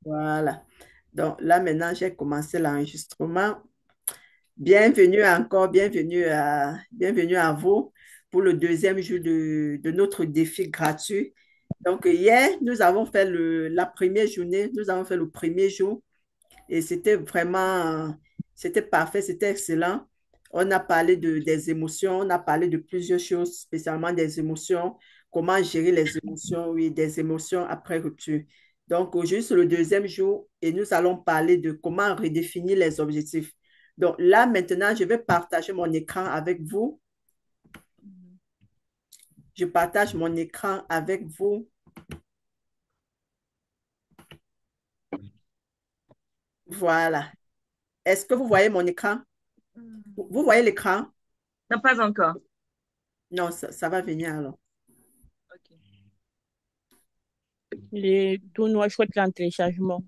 Voilà. Donc là, maintenant, j'ai commencé l'enregistrement. Bienvenue encore, bienvenue à vous pour le deuxième jour de notre défi gratuit. Donc, hier, nous avons fait la première journée, nous avons fait le premier jour et c'était vraiment, c'était parfait, c'était excellent. On a parlé des émotions, on a parlé de plusieurs choses, spécialement des émotions, comment gérer les émotions, oui, des émotions après rupture. Donc, aujourd'hui, c'est le deuxième jour et nous allons parler de comment redéfinir les objectifs. Donc, là, maintenant, je vais partager mon écran avec vous. Je partage mon écran avec vous. Voilà. Est-ce que vous voyez mon écran? Vous voyez l'écran? Non, pas encore. Non, ça va venir alors. Ok. Les tout noir, je crois qu'il est en téléchargement.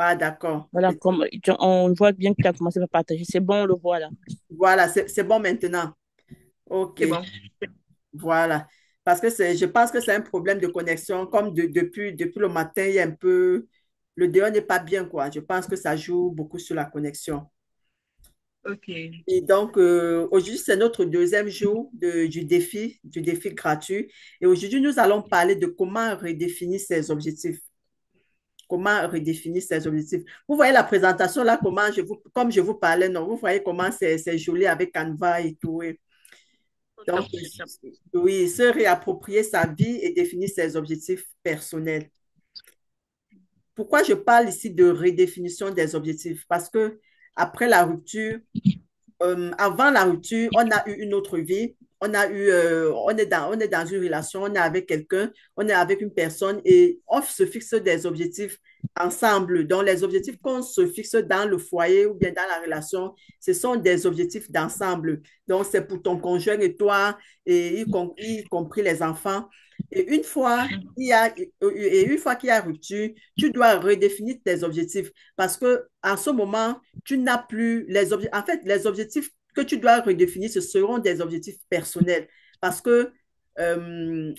Ah, d'accord. Voilà, comme on voit bien que tu as commencé à partager. C'est bon, on le voit là. Voilà, c'est bon maintenant. OK, C'est bon. voilà. Parce que je pense que c'est un problème de connexion. Comme depuis le matin, il y a un peu, le dehors n'est pas bien, quoi. Je pense que ça joue beaucoup sur la connexion. Ok. Et donc, aujourd'hui, c'est notre deuxième jour du défi gratuit. Et aujourd'hui, nous allons parler de comment redéfinir ses objectifs. Comment redéfinir ses objectifs. Vous voyez la présentation là, comme je vous parlais, non, vous voyez comment c'est joli avec Canva et tout. Oui. Au Donc, top, au top. oui, se réapproprier sa vie et définir ses objectifs personnels. Pourquoi je parle ici de redéfinition des objectifs? Parce que après la rupture, avant la rupture, on a eu une autre vie. On est dans une relation, on est avec quelqu'un, on est avec une personne et on se fixe des objectifs ensemble. Donc, les objectifs qu'on se fixe dans le foyer ou bien dans la relation, ce sont des objectifs d'ensemble. Donc, c'est pour ton conjoint et toi, et y compris les enfants. Et une fois qu'il y a rupture, tu dois redéfinir tes objectifs parce que en ce moment, tu n'as plus les objectifs. En fait, les objectifs que tu dois redéfinir, ce seront des objectifs personnels. Parce que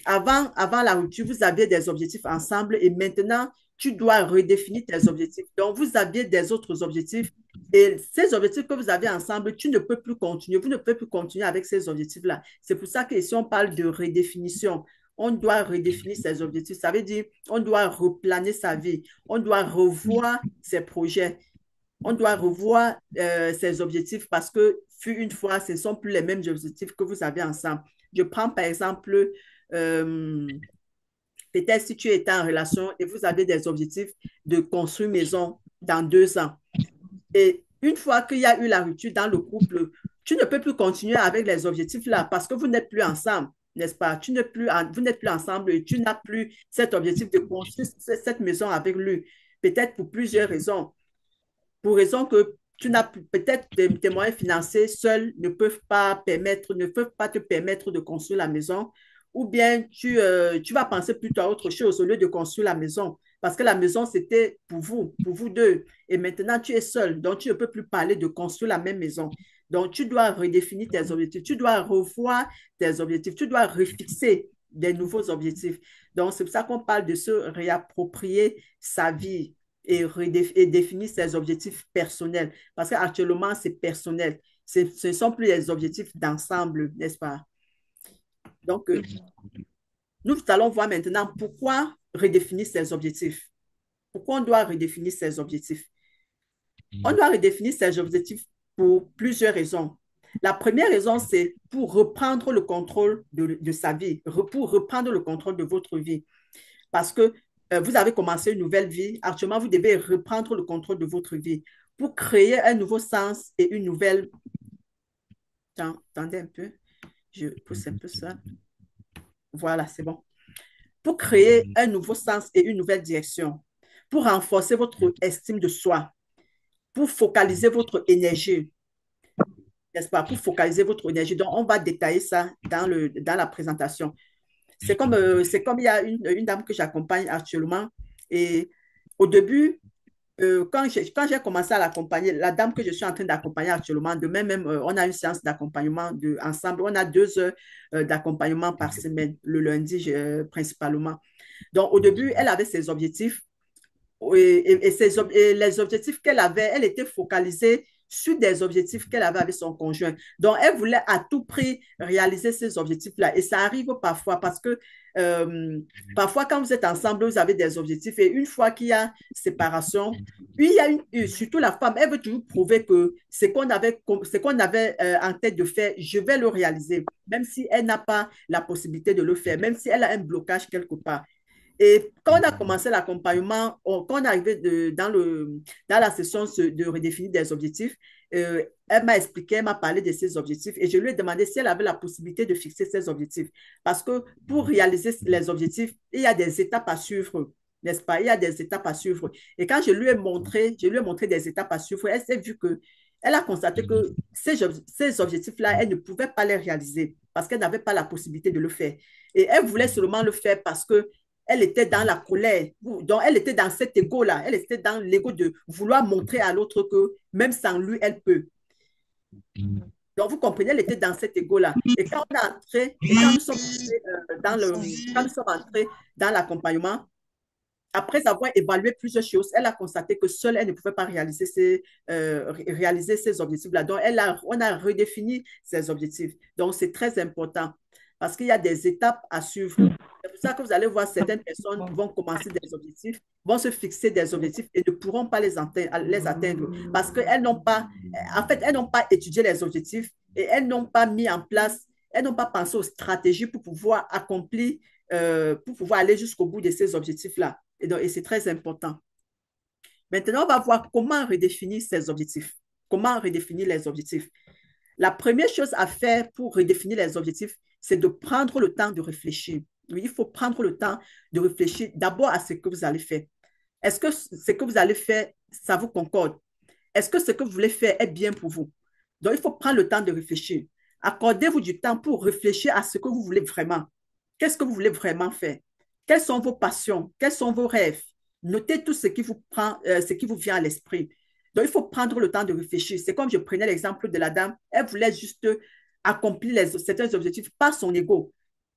avant la rupture, vous aviez des objectifs ensemble et maintenant, tu dois redéfinir tes objectifs. Donc, vous aviez des autres objectifs et ces objectifs que vous avez ensemble, tu ne peux plus continuer. Vous ne pouvez plus continuer avec ces objectifs-là. C'est pour ça que ici, on parle de redéfinition. On doit redéfinir ses objectifs. Ça veut dire on doit replaner sa vie. On doit revoir ses projets. On doit revoir ses objectifs parce que, fut une fois, ce ne sont plus les mêmes objectifs que vous avez ensemble. Je prends par exemple, euh, peut-être si tu es en relation et vous avez des objectifs de construire une maison dans 2 ans. Et une fois qu'il y a eu la rupture dans le couple, tu ne peux plus continuer avec les objectifs là parce que vous n'êtes plus ensemble, n'est-ce pas? Vous n'êtes plus ensemble et tu n'as plus cet objectif de construire cette maison avec lui. Peut-être pour plusieurs raisons pour raison que tu n'as peut-être tes moyens financiers seuls ne peuvent pas te permettre de construire la maison, ou bien tu vas penser plutôt à autre chose au lieu de construire la maison. Parce que la maison, c'était pour vous deux. Et maintenant, tu es seul. Donc, tu ne peux plus parler de construire la même maison. Donc, tu dois redéfinir tes objectifs. Tu dois revoir tes objectifs. Tu dois refixer des nouveaux objectifs. Donc, c'est pour ça qu'on parle de se réapproprier sa vie et définir ses objectifs personnels. Parce qu'actuellement, c'est personnel. Ce ne sont plus les objectifs d'ensemble, n'est-ce pas? Donc, nous allons voir maintenant pourquoi redéfinir ses objectifs. Pourquoi on doit redéfinir ses objectifs? On doit redéfinir ses objectifs pour plusieurs raisons. La première raison, c'est pour reprendre le contrôle de sa vie, pour reprendre le contrôle de votre vie. Parce que vous avez commencé une nouvelle vie. Actuellement, vous devez reprendre le contrôle de votre vie pour créer un nouveau sens et une nouvelle... Attendez un peu, je pousse un peu ça. Voilà, c'est bon. Pour créer un nouveau sens et une nouvelle direction, pour renforcer votre estime de soi, pour focaliser votre énergie, n'est-ce pas? Pour focaliser votre énergie. Donc, on va détailler ça dans la présentation. C'est comme il y a une dame que j'accompagne actuellement et au début, quand j'ai commencé à l'accompagner, la dame que je suis en train d'accompagner actuellement, demain même, on a une séance d'accompagnement ensemble. On a 2 heures d'accompagnement par semaine, le lundi principalement. Donc, au début, elle avait ses objectifs et les objectifs qu'elle avait, elle était focalisée sur des objectifs qu'elle avait avec son conjoint. Donc, elle voulait à tout prix réaliser ces objectifs-là. Et ça arrive parfois parce que parfois, quand vous êtes ensemble, vous avez des objectifs et une fois qu'il y a séparation, il y a surtout la femme, elle veut toujours prouver que ce qu'on avait en tête de faire, je vais le réaliser, même si elle n'a pas la possibilité de le faire, même si elle a un blocage quelque part. Et quand on a commencé l'accompagnement, quand on est arrivé dans la session de redéfinir des objectifs, elle m'a expliqué, elle m'a parlé de ses objectifs et je lui ai demandé si elle avait la possibilité de fixer ses objectifs. Parce que pour réaliser les objectifs, il y a des étapes à suivre, n'est-ce pas? Il y a des étapes à suivre. Et quand je lui ai montré des étapes à suivre, elle s'est vue que, elle a constaté que ces objectifs-là, elle ne pouvait pas les réaliser parce qu'elle n'avait pas la possibilité de le faire. Et elle voulait seulement le faire parce que elle était dans la colère. Donc, elle était dans cet ego-là. Elle était dans l'ego de vouloir montrer à l'autre que même sans lui, elle peut. Donc, vous comprenez, elle était dans cet ego-là. Et quand on a entré, et quand nous sommes entrés, quand nous sommes entrés dans l'accompagnement, après avoir évalué plusieurs choses, elle a constaté que seule, elle ne pouvait pas réaliser ces objectifs-là. Donc, on a redéfini ses objectifs. Donc, c'est très important parce qu'il y a des étapes à suivre. C'est pour ça que vous allez voir certaines personnes vont commencer des objectifs, vont se fixer des objectifs et ne pourront pas les atteindre parce qu'elles n'ont pas, en fait, elles n'ont pas étudié les objectifs et elles n'ont pas mis en place, elles n'ont pas pensé aux stratégies pour pouvoir accomplir, pour pouvoir aller jusqu'au bout de ces objectifs-là. Et c'est très important. Maintenant, on va voir comment redéfinir ces objectifs. Comment redéfinir les objectifs. La première chose à faire pour redéfinir les objectifs, c'est de prendre le temps de réfléchir. Oui, il faut prendre le temps de réfléchir d'abord à ce que vous allez faire. Est-ce que ce que vous allez faire, ça vous concorde? Est-ce que ce que vous voulez faire est bien pour vous? Donc, il faut prendre le temps de réfléchir. Accordez-vous du temps pour réfléchir à ce que vous voulez vraiment. Qu'est-ce que vous voulez vraiment faire? Quelles sont vos passions? Quels sont vos rêves? Notez tout ce qui vous ce qui vous vient à l'esprit. Donc, il faut prendre le temps de réfléchir. C'est comme je prenais l'exemple de la dame. Elle voulait juste accomplir certains objectifs par son ego.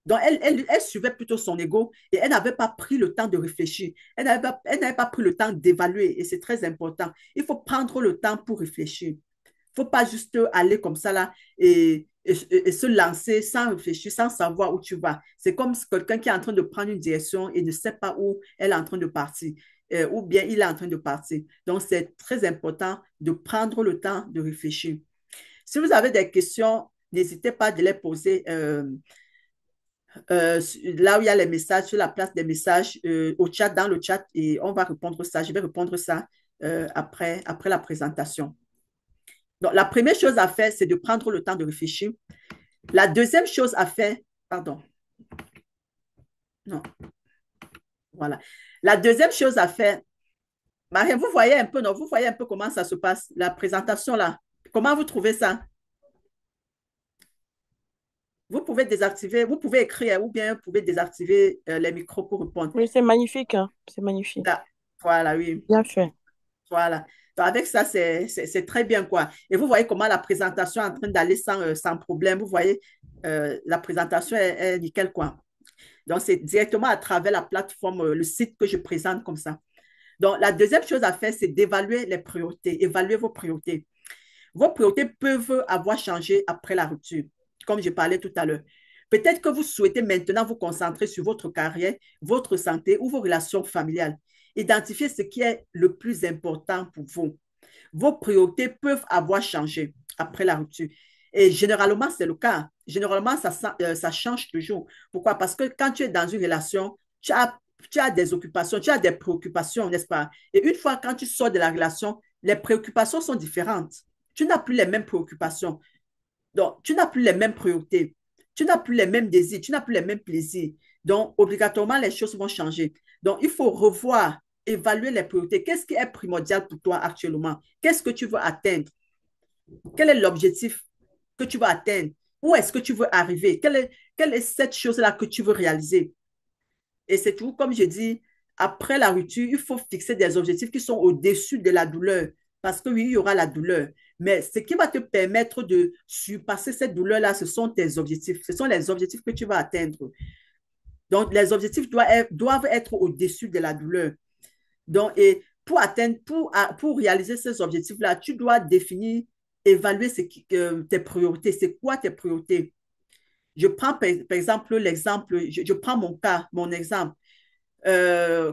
Donc, elle suivait plutôt son ego et elle n'avait pas pris le temps de réfléchir. Elle n'avait pas pris le temps d'évaluer et c'est très important. Il faut prendre le temps pour réfléchir. Il ne faut pas juste aller comme ça là et se lancer sans réfléchir, sans savoir où tu vas. C'est comme quelqu'un qui est en train de prendre une direction et ne sait pas où elle est en train de partir, ou bien il est en train de partir. Donc, c'est très important de prendre le temps de réfléchir. Si vous avez des questions, n'hésitez pas de les poser là où il y a les messages, sur la place des messages, au chat, dans le chat, et on va répondre ça. Je vais répondre ça après la présentation. Donc, la première chose à faire, c'est de prendre le temps de réfléchir. La deuxième chose à faire, pardon, non, voilà. La deuxième chose à faire, Marie, vous voyez un peu, non? Vous voyez un peu comment ça se passe, la présentation là. Comment vous trouvez ça? Vous pouvez désactiver, vous pouvez écrire ou bien vous pouvez désactiver les micros pour répondre. Oui, c'est magnifique, hein. C'est magnifique. Là, voilà, oui. Bien fait. Voilà. Donc, avec ça, c'est très bien, quoi. Et vous voyez comment la présentation est en train d'aller sans problème. Vous voyez, la présentation est nickel, quoi. Donc, c'est directement à travers la plateforme, le site que je présente comme ça. Donc, la deuxième chose à faire, c'est d'évaluer les priorités, évaluer vos priorités. Vos priorités peuvent avoir changé après la rupture, comme je parlais tout à l'heure. Peut-être que vous souhaitez maintenant vous concentrer sur votre carrière, votre santé ou vos relations familiales. Identifiez ce qui est le plus important pour vous. Vos priorités peuvent avoir changé après la rupture. Et généralement, c'est le cas. Généralement, ça change toujours. Pourquoi? Parce que quand tu es dans une relation, tu as des occupations, tu as des préoccupations, n'est-ce pas? Et une fois, quand tu sors de la relation, les préoccupations sont différentes. Tu n'as plus les mêmes préoccupations. Donc, tu n'as plus les mêmes priorités. Tu n'as plus les mêmes désirs. Tu n'as plus les mêmes plaisirs. Donc, obligatoirement, les choses vont changer. Donc, il faut revoir, évaluer les priorités. Qu'est-ce qui est primordial pour toi actuellement? Qu'est-ce que tu veux atteindre? Quel est l'objectif que tu veux atteindre? Où est-ce que tu veux arriver? Quelle est cette chose-là que tu veux réaliser? Et c'est tout, comme je dis, après la rupture, il faut fixer des objectifs qui sont au-dessus de la douleur. Parce que oui, il y aura la douleur. Mais ce qui va te permettre de surpasser cette douleur-là, ce sont tes objectifs. Ce sont les objectifs que tu vas atteindre. Donc, les objectifs doivent être au-dessus de la douleur. Donc, et pour atteindre, pour réaliser ces objectifs-là, tu dois définir, évaluer tes priorités. C'est quoi tes priorités? Je prends par exemple l'exemple, je prends mon cas, mon exemple. Euh,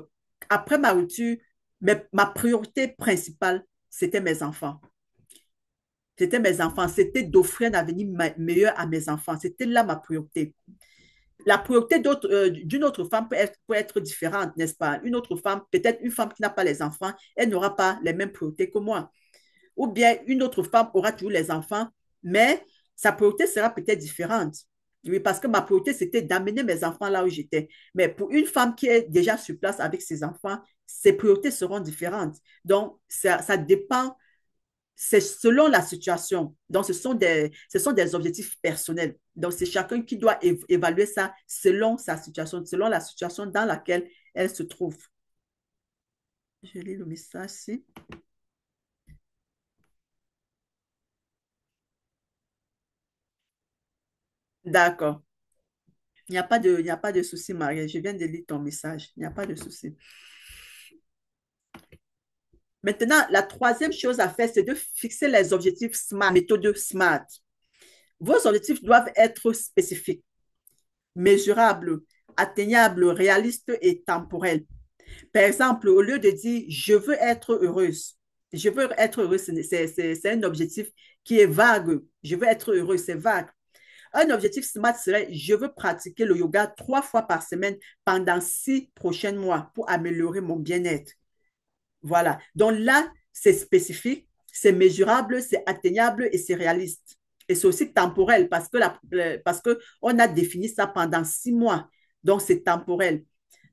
Après ma rupture, ma priorité principale, c'était mes enfants. C'était mes enfants. C'était d'offrir un avenir meilleur à mes enfants. C'était là ma priorité. La priorité d'une autre femme peut être différente, n'est-ce pas? Une autre femme, peut-être une femme qui n'a pas les enfants, elle n'aura pas les mêmes priorités que moi. Ou bien une autre femme aura toujours les enfants, mais sa priorité sera peut-être différente. Oui, parce que ma priorité, c'était d'amener mes enfants là où j'étais. Mais pour une femme qui est déjà sur place avec ses enfants, ses priorités seront différentes. Donc, ça dépend, c'est selon la situation. Donc, ce sont des objectifs personnels. Donc, c'est chacun qui doit évaluer ça selon sa situation, selon la situation dans laquelle elle se trouve. Je lis le message ici. D'accord. Il n'y a pas de souci, Marie. Je viens de lire ton message. Il n'y a pas de souci. Maintenant, la troisième chose à faire, c'est de fixer les objectifs SMART, méthode SMART. Vos objectifs doivent être spécifiques, mesurables, atteignables, réalistes et temporels. Par exemple, au lieu de dire je veux être heureuse, je veux être heureuse, c'est un objectif qui est vague. Je veux être heureuse, c'est vague. Un objectif SMART serait je veux pratiquer le yoga 3 fois par semaine pendant 6 prochains mois pour améliorer mon bien-être. Voilà. Donc là, c'est spécifique, c'est mesurable, c'est atteignable et c'est réaliste. Et c'est aussi temporel parce que on a défini ça pendant 6 mois. Donc, c'est temporel.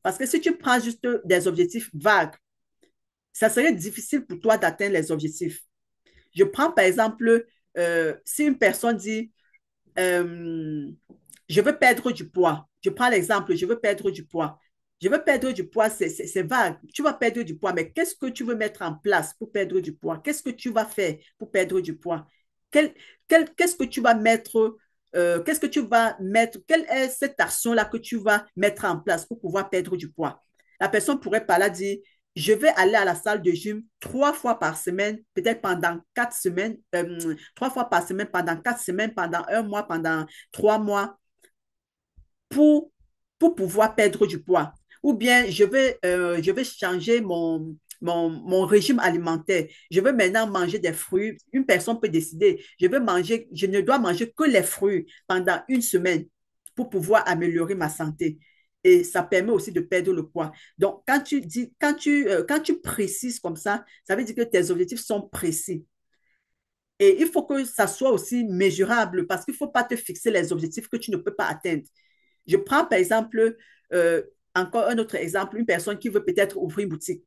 Parce que si tu prends juste des objectifs vagues, ça serait difficile pour toi d'atteindre les objectifs. Je prends par exemple, si une personne dit, euh, je veux perdre du poids. Je prends l'exemple, je veux perdre du poids. Je veux perdre du poids, c'est vague. Tu vas perdre du poids, mais qu'est-ce que tu veux mettre en place pour perdre du poids? Qu'est-ce que tu vas faire pour perdre du poids? Quel, qu'est-ce que tu vas mettre, qu'est-ce que tu vas mettre, quelle est cette action-là que tu vas mettre en place pour pouvoir perdre du poids? La personne pourrait par là dire, je vais aller à la salle de gym 3 fois par semaine, peut-être pendant 4 semaines, 3 fois par semaine pendant 4 semaines, pendant un mois, pendant 3 mois, pour, pour pouvoir perdre du poids. Ou bien je vais changer mon régime alimentaire. Je veux maintenant manger des fruits. Une personne peut décider, je ne dois manger que les fruits pendant une semaine pour pouvoir améliorer ma santé. Et ça permet aussi de perdre le poids. Donc, quand tu précises comme ça veut dire que tes objectifs sont précis. Et il faut que ça soit aussi mesurable parce qu'il ne faut pas te fixer les objectifs que tu ne peux pas atteindre. Je prends par exemple, euh, encore un autre exemple, une personne qui veut peut-être ouvrir une boutique.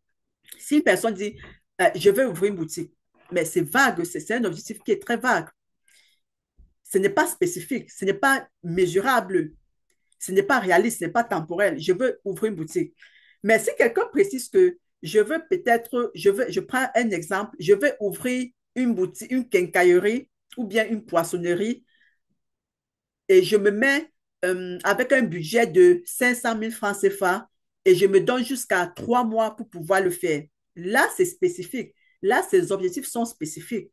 Si une personne dit, je veux ouvrir une boutique, mais c'est vague, c'est un objectif qui est très vague. Ce n'est pas spécifique, ce n'est pas mesurable, ce n'est pas réaliste, ce n'est pas temporel. Je veux ouvrir une boutique. Mais si quelqu'un précise que je veux peut-être, je prends un exemple, je veux ouvrir une boutique, une quincaillerie ou bien une poissonnerie et je me mets avec un budget de 500 000 francs CFA et je me donne jusqu'à 3 mois pour pouvoir le faire. Là, c'est spécifique. Là, ces objectifs sont spécifiques.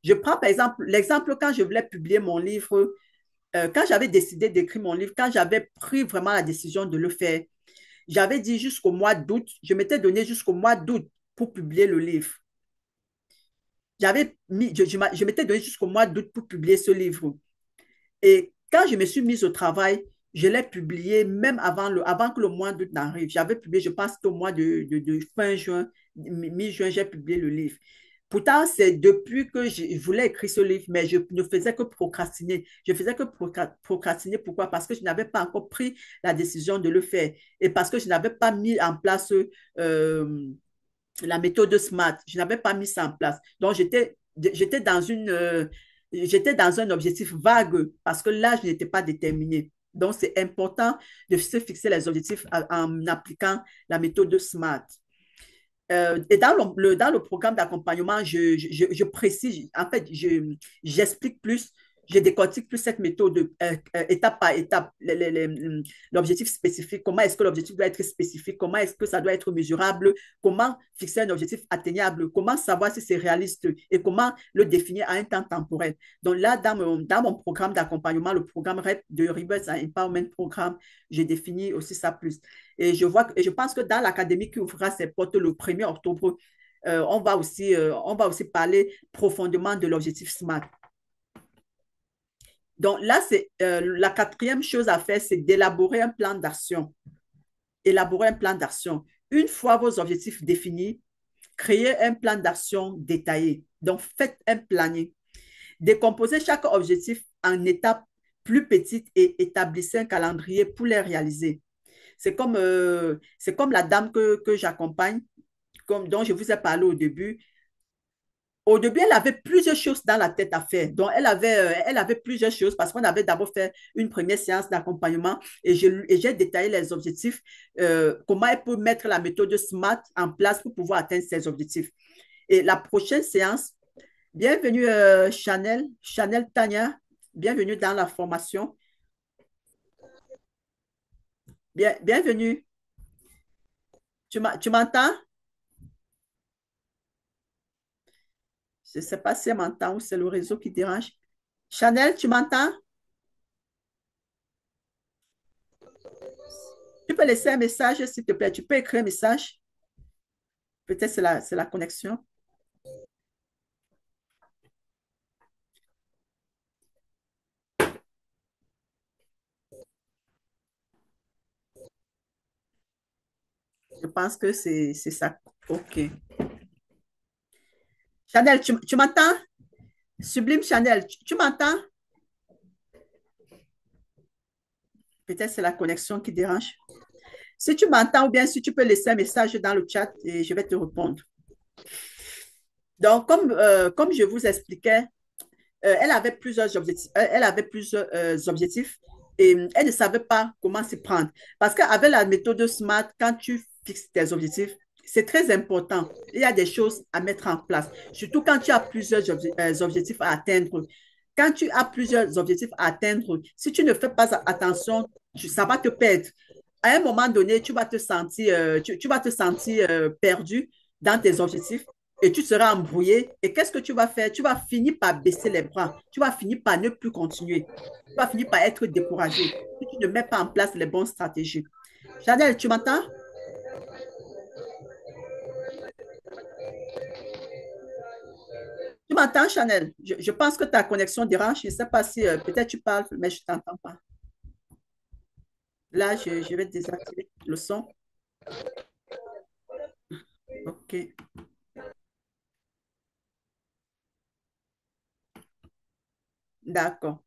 Je prends par exemple l'exemple quand je voulais publier mon livre, quand j'avais décidé d'écrire mon livre, quand j'avais pris vraiment la décision de le faire, j'avais dit jusqu'au mois d'août, je m'étais donné jusqu'au mois d'août pour publier le livre. Je m'étais donné jusqu'au mois d'août pour publier ce livre. Et quand je me suis mise au travail, je l'ai publié même avant que le mois d'août n'arrive. J'avais publié, je pense qu'au mois de fin juin, mi-juin, j'ai publié le livre. Pourtant, c'est depuis que je voulais écrire ce livre, mais je ne faisais que procrastiner. Je faisais que procrastiner. Pourquoi? Parce que je n'avais pas encore pris la décision de le faire et parce que je n'avais pas mis en place la méthode SMART. Je n'avais pas mis ça en place. Donc, j'étais dans un objectif vague parce que là, je n'étais pas déterminée. Donc, c'est important de se fixer les objectifs en appliquant la méthode SMART. Et dans le programme d'accompagnement, je précise, en fait, j'explique plus Je décortique plus cette méthode étape par étape, l'objectif spécifique, comment est-ce que l'objectif doit être spécifique, comment est-ce que ça doit être mesurable, comment fixer un objectif atteignable, comment savoir si c'est réaliste et comment le définir à un temps temporel. Donc là, dans mon programme d'accompagnement, le programme REP de Rebirth and Empowerment Programme, j'ai défini aussi ça plus. Et je pense que dans l'académie qui ouvrira ses portes le 1er octobre, on va aussi parler profondément de l'objectif SMART. Donc là, c'est la quatrième chose à faire, c'est d'élaborer un plan d'action. Élaborer un plan d'action. Une fois vos objectifs définis, créez un plan d'action détaillé. Donc, faites un planning. Décomposez chaque objectif en étapes plus petites et établissez un calendrier pour les réaliser. C'est comme la dame que j'accompagne, dont je vous ai parlé au début. Au début, elle avait plusieurs choses dans la tête à faire. Donc, elle avait plusieurs choses parce qu'on avait d'abord fait une première séance d'accompagnement et j'ai détaillé les objectifs, comment elle peut mettre la méthode SMART en place pour pouvoir atteindre ses objectifs. Et la prochaine séance, bienvenue Chanel Tania, bienvenue dans la formation. Bienvenue. Tu m'entends? Je ne sais pas si elle m'entend ou c'est le réseau qui dérange. Chanel, tu m'entends? Tu peux laisser un message, s'il te plaît. Tu peux écrire un message. Peut-être c'est la connexion. Je pense que c'est ça. OK. Chanel, tu m'entends? Sublime Chanel, tu m'entends? Peut-être c'est la connexion qui dérange. Si tu m'entends ou bien si tu peux laisser un message dans le chat et je vais te répondre. Donc, comme je vous expliquais, elle avait plusieurs objectifs. Elle avait plusieurs objectifs et elle ne savait pas comment s'y prendre. Parce qu'avec la méthode SMART, quand tu fixes tes objectifs, c'est très important. Il y a des choses à mettre en place, surtout quand tu as plusieurs objectifs à atteindre. Quand tu as plusieurs objectifs à atteindre, si tu ne fais pas attention, ça va te perdre. À un moment donné, tu vas te sentir perdu dans tes objectifs et tu seras embrouillé. Et qu'est-ce que tu vas faire? Tu vas finir par baisser les bras. Tu vas finir par ne plus continuer. Tu vas finir par être découragé si tu ne mets pas en place les bonnes stratégies. Chanel, tu m'entends? Tu m'entends, Chanel? Je pense que ta connexion dérange. Je ne sais pas si peut-être tu parles, mais je ne t'entends pas. Là, je vais désactiver le son. OK. D'accord.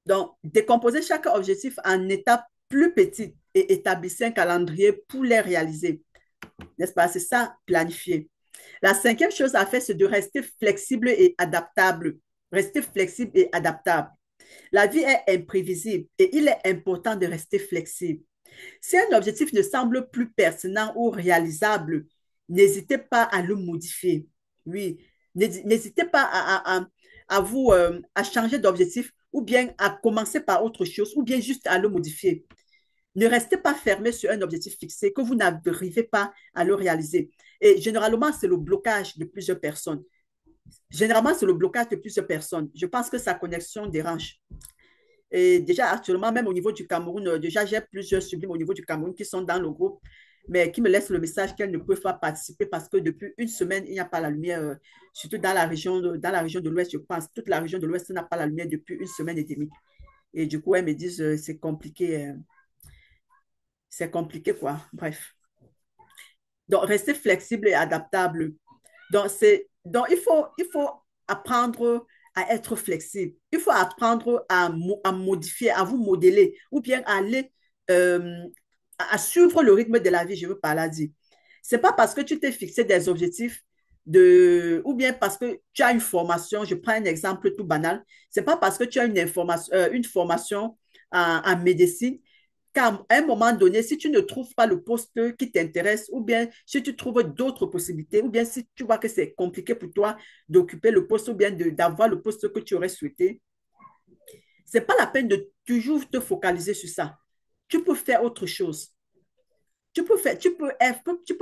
Donc, décomposer chaque objectif en étapes plus petites et établissez un calendrier pour les réaliser. N'est-ce pas? C'est ça, planifier. La cinquième chose à faire, c'est de rester flexible et adaptable. Rester flexible et adaptable. La vie est imprévisible et il est important de rester flexible. Si un objectif ne semble plus pertinent ou réalisable, n'hésitez pas à le modifier. Oui, n'hésitez pas à changer d'objectif ou bien à commencer par autre chose ou bien juste à le modifier. Ne restez pas fermé sur un objectif fixé que vous n'arrivez pas à le réaliser. Et généralement, c'est le blocage de plusieurs personnes. Généralement, c'est le blocage de plusieurs personnes. Je pense que sa connexion dérange. Et déjà, actuellement, même au niveau du Cameroun, déjà, j'ai plusieurs sublimes au niveau du Cameroun qui sont dans le groupe, mais qui me laissent le message qu'elles ne peuvent pas participer parce que depuis une semaine, il n'y a pas la lumière, surtout dans la région de l'Ouest, je pense. Toute la région de l'Ouest n'a pas la lumière depuis une semaine et demie. Et du coup, elles me disent, c'est compliqué, quoi. Bref. Donc, rester flexible et adaptable. Donc il faut apprendre à être flexible. Il faut apprendre à modifier, à vous modeler ou bien à aller à suivre le rythme de la vie, je veux pas la dire. C'est pas parce que tu t'es fixé des objectifs ou bien parce que tu as une formation, je prends un exemple tout banal, c'est pas parce que tu as une formation en médecine Car à un moment donné, si tu ne trouves pas le poste qui t'intéresse, ou bien si tu trouves d'autres possibilités, ou bien si tu vois que c'est compliqué pour toi d'occuper le poste, ou bien d'avoir le poste que tu aurais souhaité, c'est pas la peine de toujours te focaliser sur ça. Tu peux faire autre chose. Tu peux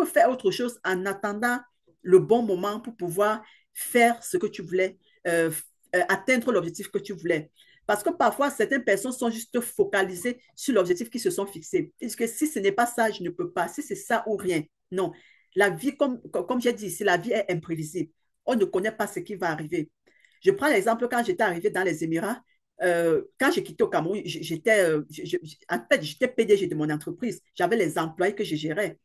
faire autre chose en attendant le bon moment pour pouvoir faire ce que tu voulais, atteindre l'objectif que tu voulais. Parce que parfois, certaines personnes sont juste focalisées sur l'objectif qu'ils se sont fixés. Puisque si ce n'est pas ça, je ne peux pas. Si c'est ça ou rien. Non. La vie, comme j'ai dit ici, la vie est imprévisible. On ne connaît pas ce qui va arriver. Je prends l'exemple quand j'étais arrivé dans les Émirats. Quand j'ai quitté au Cameroun, en fait, j'étais PDG de mon entreprise. J'avais les employés que je gérais.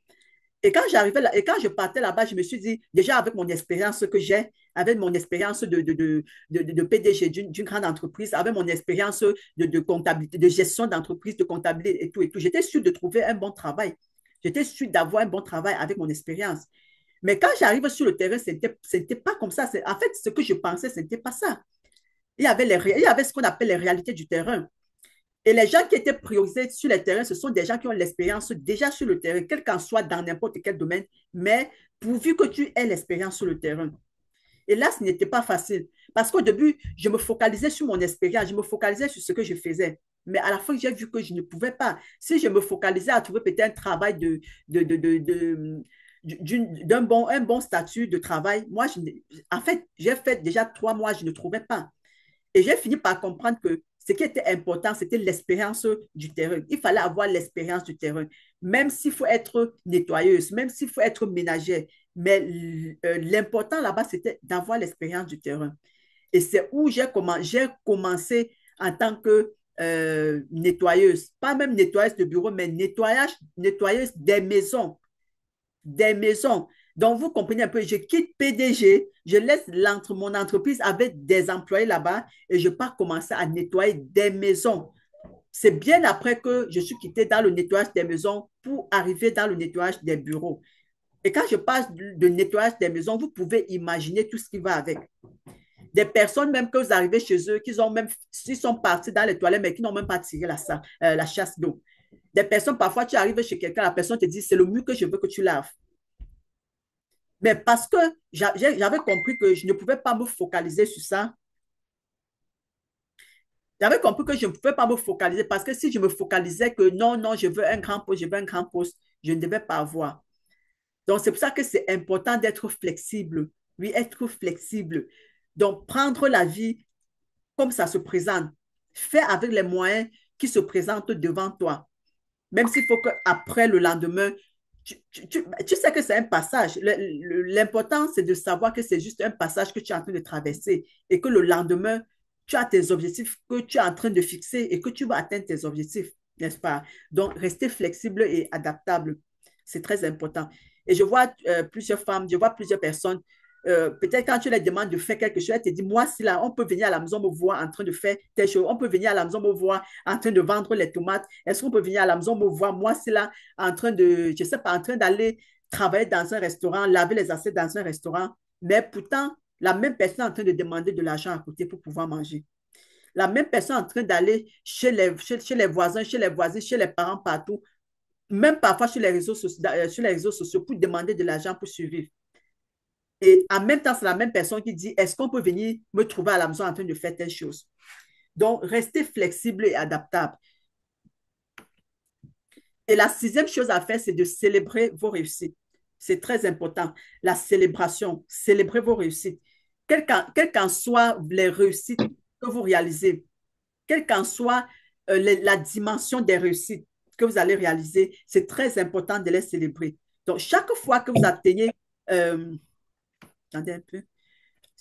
Et quand j'arrivais là, et quand je partais là-bas, je me suis dit, déjà avec mon expérience que j'ai, avec mon expérience de PDG d'une grande entreprise, avec mon expérience de comptabilité, de gestion d'entreprise, de comptabilité et tout, j'étais sûr de trouver un bon travail. J'étais sûr d'avoir un bon travail avec mon expérience. Mais quand j'arrive sur le terrain, c'était pas comme ça. En fait, ce que je pensais, ce n'était pas ça. Il y avait ce qu'on appelle les réalités du terrain. Et les gens qui étaient priorisés sur le terrain, ce sont des gens qui ont l'expérience déjà sur le terrain, quel qu'en soit dans n'importe quel domaine, mais pourvu que tu aies l'expérience sur le terrain. Et là, ce n'était pas facile. Parce qu'au début, je me focalisais sur mon expérience, je me focalisais sur ce que je faisais. Mais à la fin, j'ai vu que je ne pouvais pas. Si je me focalisais à trouver peut-être un travail un bon statut de travail, moi, en fait, j'ai fait déjà 3 mois, je ne trouvais pas. Et j'ai fini par comprendre que ce qui était important, c'était l'expérience du terrain. Il fallait avoir l'expérience du terrain, même s'il faut être nettoyeuse, même s'il faut être ménagère. Mais l'important là-bas, c'était d'avoir l'expérience du terrain. Et c'est où j'ai commencé en tant que nettoyeuse, pas même nettoyeuse de bureau, mais nettoyeuse des maisons des maisons. Donc, vous comprenez un peu, je quitte PDG, je laisse mon entreprise avec des employés là-bas et je pars commencer à nettoyer des maisons. C'est bien après que je suis quitté dans le nettoyage des maisons pour arriver dans le nettoyage des bureaux. Et quand je parle de nettoyage des maisons, vous pouvez imaginer tout ce qui va avec. Des personnes même que vous arrivez chez eux, s'ils sont partis dans les toilettes, mais qui n'ont même pas tiré la chasse d'eau. Des personnes, parfois, tu arrives chez quelqu'un, la personne te dit, c'est le mur que je veux que tu laves. Mais parce que j'avais compris que je ne pouvais pas me focaliser sur ça. J'avais compris que je ne pouvais pas me focaliser parce que si je me focalisais que non, non, je veux un grand poste, je veux un grand poste, je ne devais pas avoir. Donc, c'est pour ça que c'est important d'être flexible. Oui, être flexible. Donc, prendre la vie comme ça se présente. Fais avec les moyens qui se présentent devant toi. Même s'il faut qu'après le lendemain, tu sais que c'est un passage. L'important, c'est de savoir que c'est juste un passage que tu es en train de traverser et que le lendemain, tu as tes objectifs que tu es en train de fixer et que tu vas atteindre tes objectifs, n'est-ce pas? Donc, rester flexible et adaptable, c'est très important. Et je vois plusieurs femmes, je vois plusieurs personnes peut-être quand tu les demandes de faire quelque chose, elles te disent, moi, si là, on peut venir à la maison me voir en train de faire telle chose, on peut venir à la maison me voir en train de vendre les tomates, est-ce qu'on peut venir à la maison me voir, moi, si là, en train de, je sais pas, en train d'aller travailler dans un restaurant, laver les assiettes dans un restaurant, mais pourtant, la même personne est en train de demander de l'argent à côté pour pouvoir manger. La même personne est en train d'aller chez les voisins, chez les voisins, chez les parents, partout, même parfois sur les réseaux sociaux pour demander de l'argent pour survivre. Et en même temps, c'est la même personne qui dit, est-ce qu'on peut venir me trouver à la maison en train de faire telle chose? Donc, restez flexible et adaptable. Et la sixième chose à faire, c'est de célébrer vos réussites. C'est très important. La célébration, célébrer vos réussites. Quelles qu'en soient les réussites que vous réalisez, quelle qu'en soit la dimension des réussites que vous allez réaliser, c'est très important de les célébrer. Donc, chaque fois que vous atteignez, attendez un peu,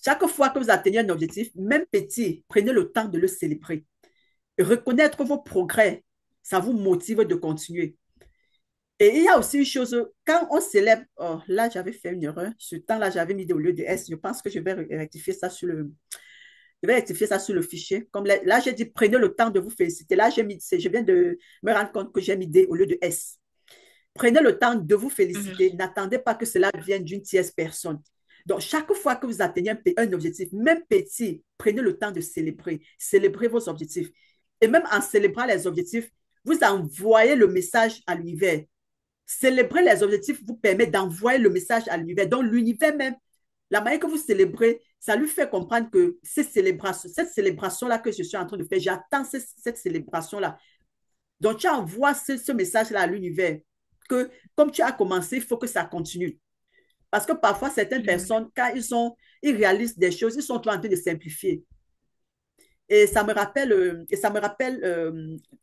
chaque fois que vous atteignez un objectif, même petit, prenez le temps de le célébrer. Reconnaître vos progrès, ça vous motive de continuer. Et il y a aussi une chose, quand on célèbre, oh, là j'avais fait une erreur, ce temps-là j'avais mis D au lieu de S, je pense que je vais rectifier ça je vais rectifier ça sur le fichier. Comme là j'ai dit, prenez le temps de vous féliciter. Là, je viens de me rendre compte que j'ai mis D au lieu de S. Prenez le temps de vous féliciter. N'attendez pas que cela vienne d'une tierce personne. Donc, chaque fois que vous atteignez un objectif, même petit, prenez le temps de célébrer. Célébrez vos objectifs. Et même en célébrant les objectifs, vous envoyez le message à l'univers. Célébrer les objectifs vous permet d'envoyer le message à l'univers. Donc, l'univers même, la manière que vous célébrez, ça lui fait comprendre que cette célébration-là que je suis en train de faire, j'attends cette célébration-là. Donc, tu envoies ce message-là à l'univers que comme tu as commencé, il faut que ça continue. Parce que parfois, certaines Mhm. personnes, quand ils réalisent des choses, ils sont toujours en train de simplifier. Et ça me rappelle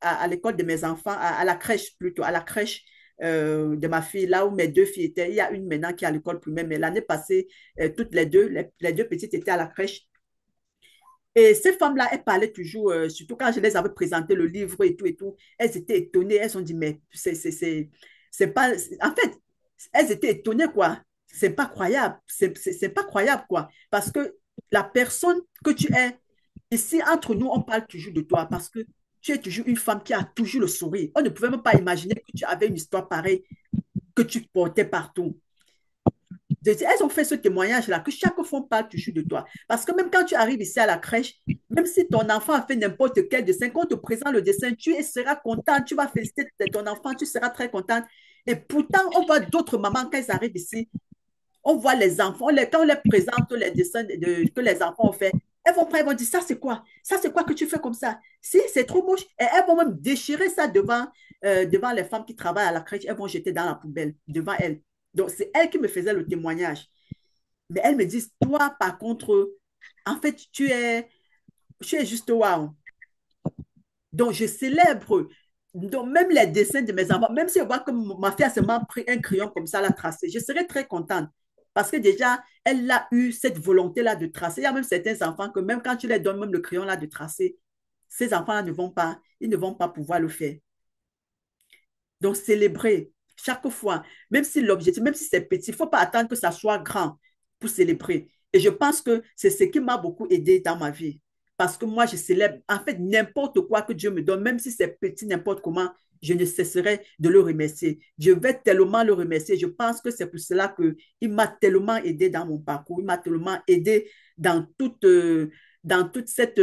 à l'école de mes enfants, à la crèche plutôt, à la crèche de ma fille, là où mes deux filles étaient. Il y a une maintenant qui est à l'école primaire, mais l'année passée, toutes les deux petites étaient à la crèche. Et ces femmes-là, elles parlaient toujours, surtout quand je les avais présenté le livre et tout, elles étaient étonnées. Elles ont dit, mais c'est pas. En fait, elles étaient étonnées, quoi. C'est pas croyable. C'est pas croyable, quoi. Parce que la personne que tu es, ici, entre nous, on parle toujours de toi parce que tu es toujours une femme qui a toujours le sourire. On ne pouvait même pas imaginer que tu avais une histoire pareille que tu portais partout. Elles ont fait ce témoignage-là, que chaque fois on parle toujours de toi. Parce que même quand tu arrives ici à la crèche, même si ton enfant a fait n'importe quel dessin, quand on te présente le dessin, tu seras content, tu vas féliciter ton enfant, tu seras très contente. Et pourtant, on voit d'autres mamans quand elles arrivent ici, on voit les enfants, quand on les présente les dessins que les enfants ont fait, elles vont prendre, elles vont dire, ça c'est quoi? Ça c'est quoi que tu fais comme ça? Si, c'est trop moche. Et elles vont même déchirer ça devant les femmes qui travaillent à la crèche, elles vont jeter dans la poubelle devant elles. Donc, c'est elles qui me faisaient le témoignage. Mais elles me disent, toi, par contre, en fait, tu es juste waouh. Donc, je célèbre. Donc, même les dessins de mes enfants, même si je vois que ma fille a seulement pris un crayon comme ça, l'a tracé, je serais très contente. Parce que déjà, elle a eu cette volonté-là de tracer. Il y a même certains enfants que même quand tu les donnes même le crayon-là de tracer, ces enfants-là ils ne vont pas pouvoir le faire. Donc, célébrer chaque fois, même si l'objectif, même si c'est petit, il ne faut pas attendre que ça soit grand pour célébrer. Et je pense que c'est ce qui m'a beaucoup aidé dans ma vie. Parce que moi, je célèbre, en fait, n'importe quoi que Dieu me donne, même si c'est petit, n'importe comment, je ne cesserai de le remercier. Je vais tellement le remercier. Je pense que c'est pour cela qu'il m'a tellement aidé dans mon parcours. Il m'a tellement aidé dans dans toute cette,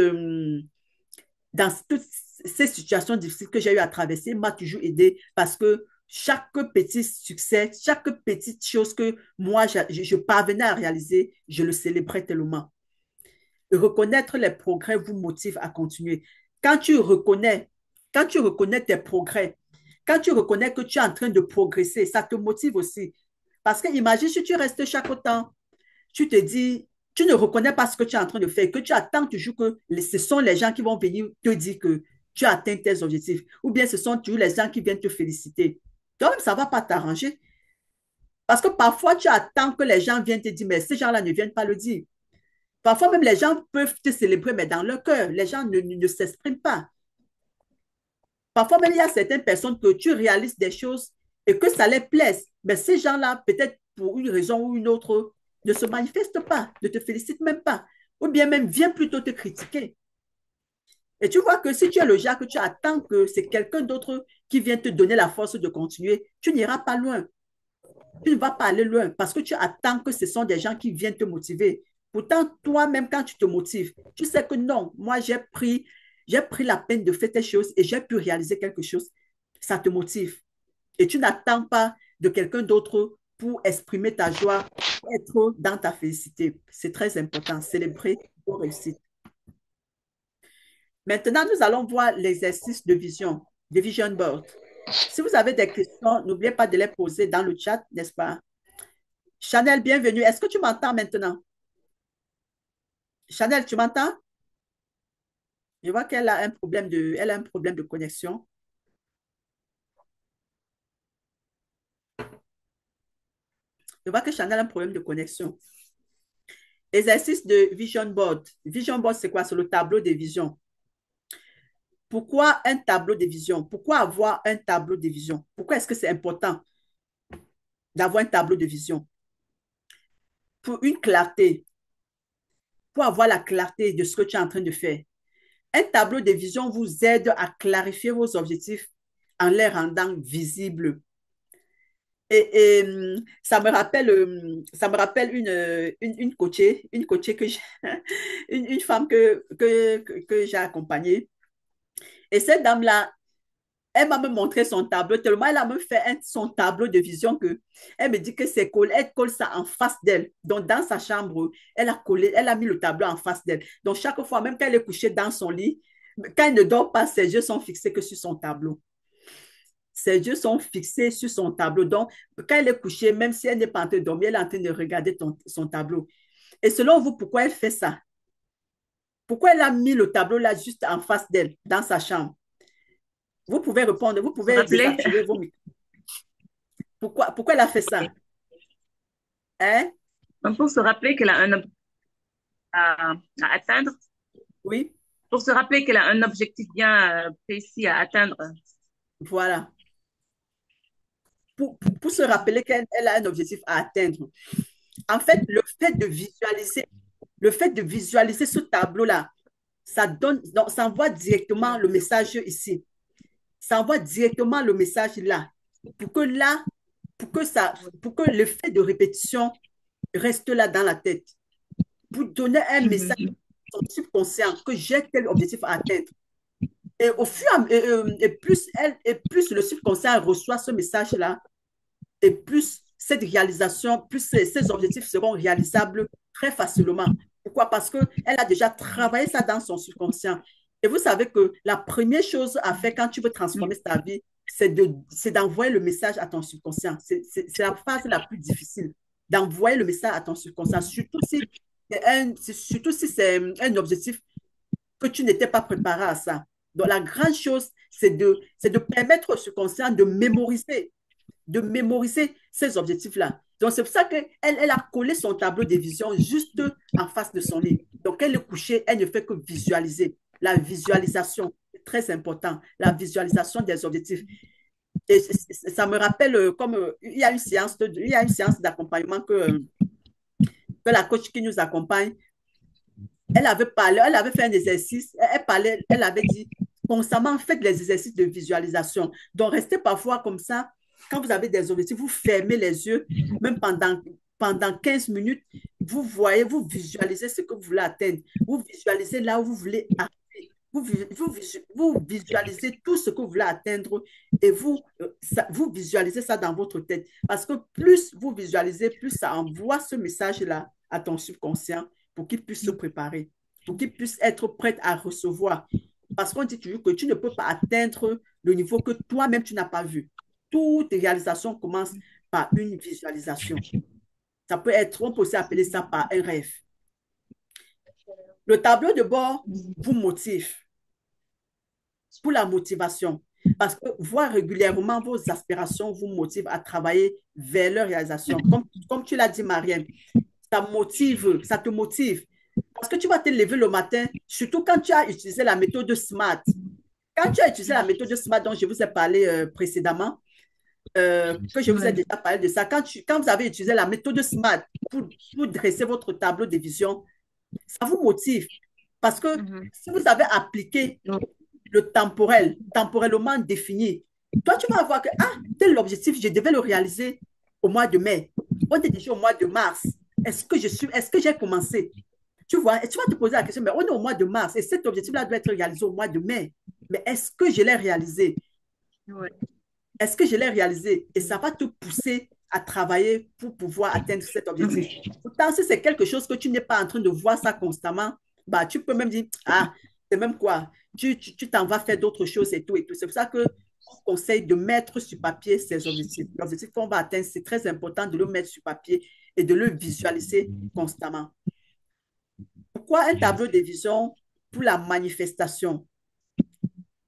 dans toutes ces situations difficiles que j'ai eu à traverser, m'a toujours aidé parce que chaque petit succès, chaque petite chose que moi, je parvenais à réaliser, je le célébrais tellement. Reconnaître les progrès vous motive à continuer. Quand tu reconnais, quand tu reconnais tes progrès, quand tu reconnais que tu es en train de progresser, ça te motive aussi. Parce que imagine si tu restes chaque temps, tu te dis, tu ne reconnais pas ce que tu es en train de faire, que tu attends toujours que ce sont les gens qui vont venir te dire que tu as atteint tes objectifs, ou bien ce sont toujours les gens qui viennent te féliciter. Donc, ça ne va pas t'arranger. Parce que parfois, tu attends que les gens viennent te dire, mais ces gens-là ne viennent pas le dire. Parfois, même les gens peuvent te célébrer, mais dans leur cœur, les gens ne s'expriment pas. Parfois, même, il y a certaines personnes que tu réalises des choses et que ça les plaise. Mais ces gens-là, peut-être pour une raison ou une autre, ne se manifestent pas, ne te félicitent même pas. Ou bien même viennent plutôt te critiquer. Et tu vois que si tu es le genre que tu attends que c'est quelqu'un d'autre qui vient te donner la force de continuer, tu n'iras pas loin. Tu ne vas pas aller loin parce que tu attends que ce sont des gens qui viennent te motiver. Pourtant, toi-même, quand tu te motives, tu sais que non, moi, j'ai pris la peine de faire telle chose et j'ai pu réaliser quelque chose. Ça te motive. Et tu n'attends pas de quelqu'un d'autre pour exprimer ta joie, pour être dans ta félicité. C'est très important, célébrer vos réussites. Maintenant, nous allons voir l'exercice de vision board. Si vous avez des questions, n'oubliez pas de les poser dans le chat, n'est-ce pas? Chanel, bienvenue. Est-ce que tu m'entends maintenant? Chanel, tu m'entends? Je vois elle a un problème de connexion. Je vois que Chanel a un problème de connexion. Exercice de vision board. Vision board, c'est quoi? C'est le tableau de vision. Pourquoi un tableau de vision? Pourquoi avoir un tableau de vision? Pourquoi est-ce que c'est important d'avoir un tableau de vision? Pour une clarté, pour avoir la clarté de ce que tu es en train de faire. Un tableau de vision vous aide à clarifier vos objectifs en les rendant visibles. Ça me rappelle une coachée une femme que j'ai accompagnée. Et cette dame-là, Elle m'a même montré son tableau, tellement elle a même fait son tableau de vision que elle me dit que c'est collé, elle colle ça en face d'elle. Donc, dans sa chambre, elle a collé, elle a mis le tableau en face d'elle. Donc, chaque fois, même quand elle est couchée dans son lit, quand elle ne dort pas, ses yeux sont fixés que sur son tableau. Ses yeux sont fixés sur son tableau. Donc, quand elle est couchée, même si elle n'est pas en train de dormir, elle est en train de regarder son tableau. Et selon vous, pourquoi elle fait ça? Pourquoi elle a mis le tableau là juste en face d'elle, dans sa chambre? Vous pouvez répondre, vous Se pouvez rappeler, désactiver vos micros. Pourquoi elle a fait ça? ok. Hein? Donc, pour se rappeler qu'elle a un objectif à atteindre, Oui, pour se rappeler qu'elle a un objectif bien précis à atteindre. voilà. Pour se rappeler qu'elle a un objectif à atteindre. En fait, le fait de visualiser ce tableau-là, ça donne, donc, ça envoie directement le message ici. Ça envoie directement le message là. Pour que là, pour que ça, pour que l'effet de répétition reste là dans la tête. Pour donner un message Mhm. à son subconscient que j'ai tel objectif à atteindre. Et au fur et plus le subconscient reçoit ce message-là, et plus cette réalisation, plus ces objectifs seront réalisables très facilement. Pourquoi? Parce qu'elle a déjà travaillé ça dans son subconscient. Et vous savez que la première chose à faire quand tu veux transformer ta vie, c'est d'envoyer le message à ton subconscient. C'est la phase la plus difficile, d'envoyer le message à ton subconscient, surtout si c'est un objectif que tu n'étais pas préparé à ça. Donc, la grande chose, c'est de permettre au subconscient de mémoriser ces objectifs-là. Donc, c'est pour ça qu'elle a collé son tableau de vision juste en face de son lit. Donc, elle est couchée, elle ne fait que visualiser. La visualisation, c'est très important. La visualisation des objectifs. Et ça me rappelle comme il y a une séance d'accompagnement que la coach qui nous accompagne, elle avait parlé, elle avait fait un exercice, elle avait dit constamment faites les exercices de visualisation. Donc, restez parfois comme ça. Quand vous avez des objectifs, vous fermez les yeux, même pendant 15 minutes, vous voyez, vous visualisez ce que vous voulez atteindre. Vous visualisez là où vous voulez arriver. Vous visualisez tout ce que vous voulez atteindre et vous visualisez ça dans votre tête. Parce que plus vous visualisez, plus ça envoie ce message-là à ton subconscient pour qu'il puisse se préparer, pour qu'il puisse être prêt à recevoir. Parce qu'on dit toujours que tu ne peux pas atteindre le niveau que toi-même tu n'as pas vu. Toute réalisation commence par une visualisation. Ça peut être, on peut aussi appeler ça par un rêve. Le tableau de bord vous motive pour la motivation. Parce que voir régulièrement vos aspirations vous motive à travailler vers leur réalisation. Comme tu l'as dit, Marianne, ça te motive. Parce que tu vas te lever le matin, surtout quand tu as utilisé la méthode SMART. Quand tu as utilisé la méthode SMART dont je vous ai parlé précédemment, que je vous ai Ouais. déjà parlé de ça, quand vous avez utilisé la méthode SMART pour dresser votre tableau de vision, ça vous motive. Parce que Mhm. si vous avez appliqué le temporellement défini, toi, tu vas voir que, ah, tel objectif, je devais le réaliser au mois de mai. On est déjà au mois de mars. Est-ce que j'ai commencé? Tu vois, et tu vas te poser la question, mais on est au mois de mars et cet objectif-là doit être réalisé au mois de mai. Mais est-ce que je l'ai réalisé? Ouais. Est-ce que je l'ai réalisé? Et ça va te pousser à travailler pour pouvoir atteindre cet objectif. Mhm. Pourtant, si c'est quelque chose que tu n'es pas en train de voir ça constamment, bah, tu peux même dire, ah, c'est même quoi, tu t'en vas faire d'autres choses et tout et tout. C'est pour ça que on conseille de mettre sur papier ces objectifs. L'objectif qu'on va atteindre, c'est très important de le mettre sur papier et de le visualiser constamment. Pourquoi un tableau de vision pour la manifestation?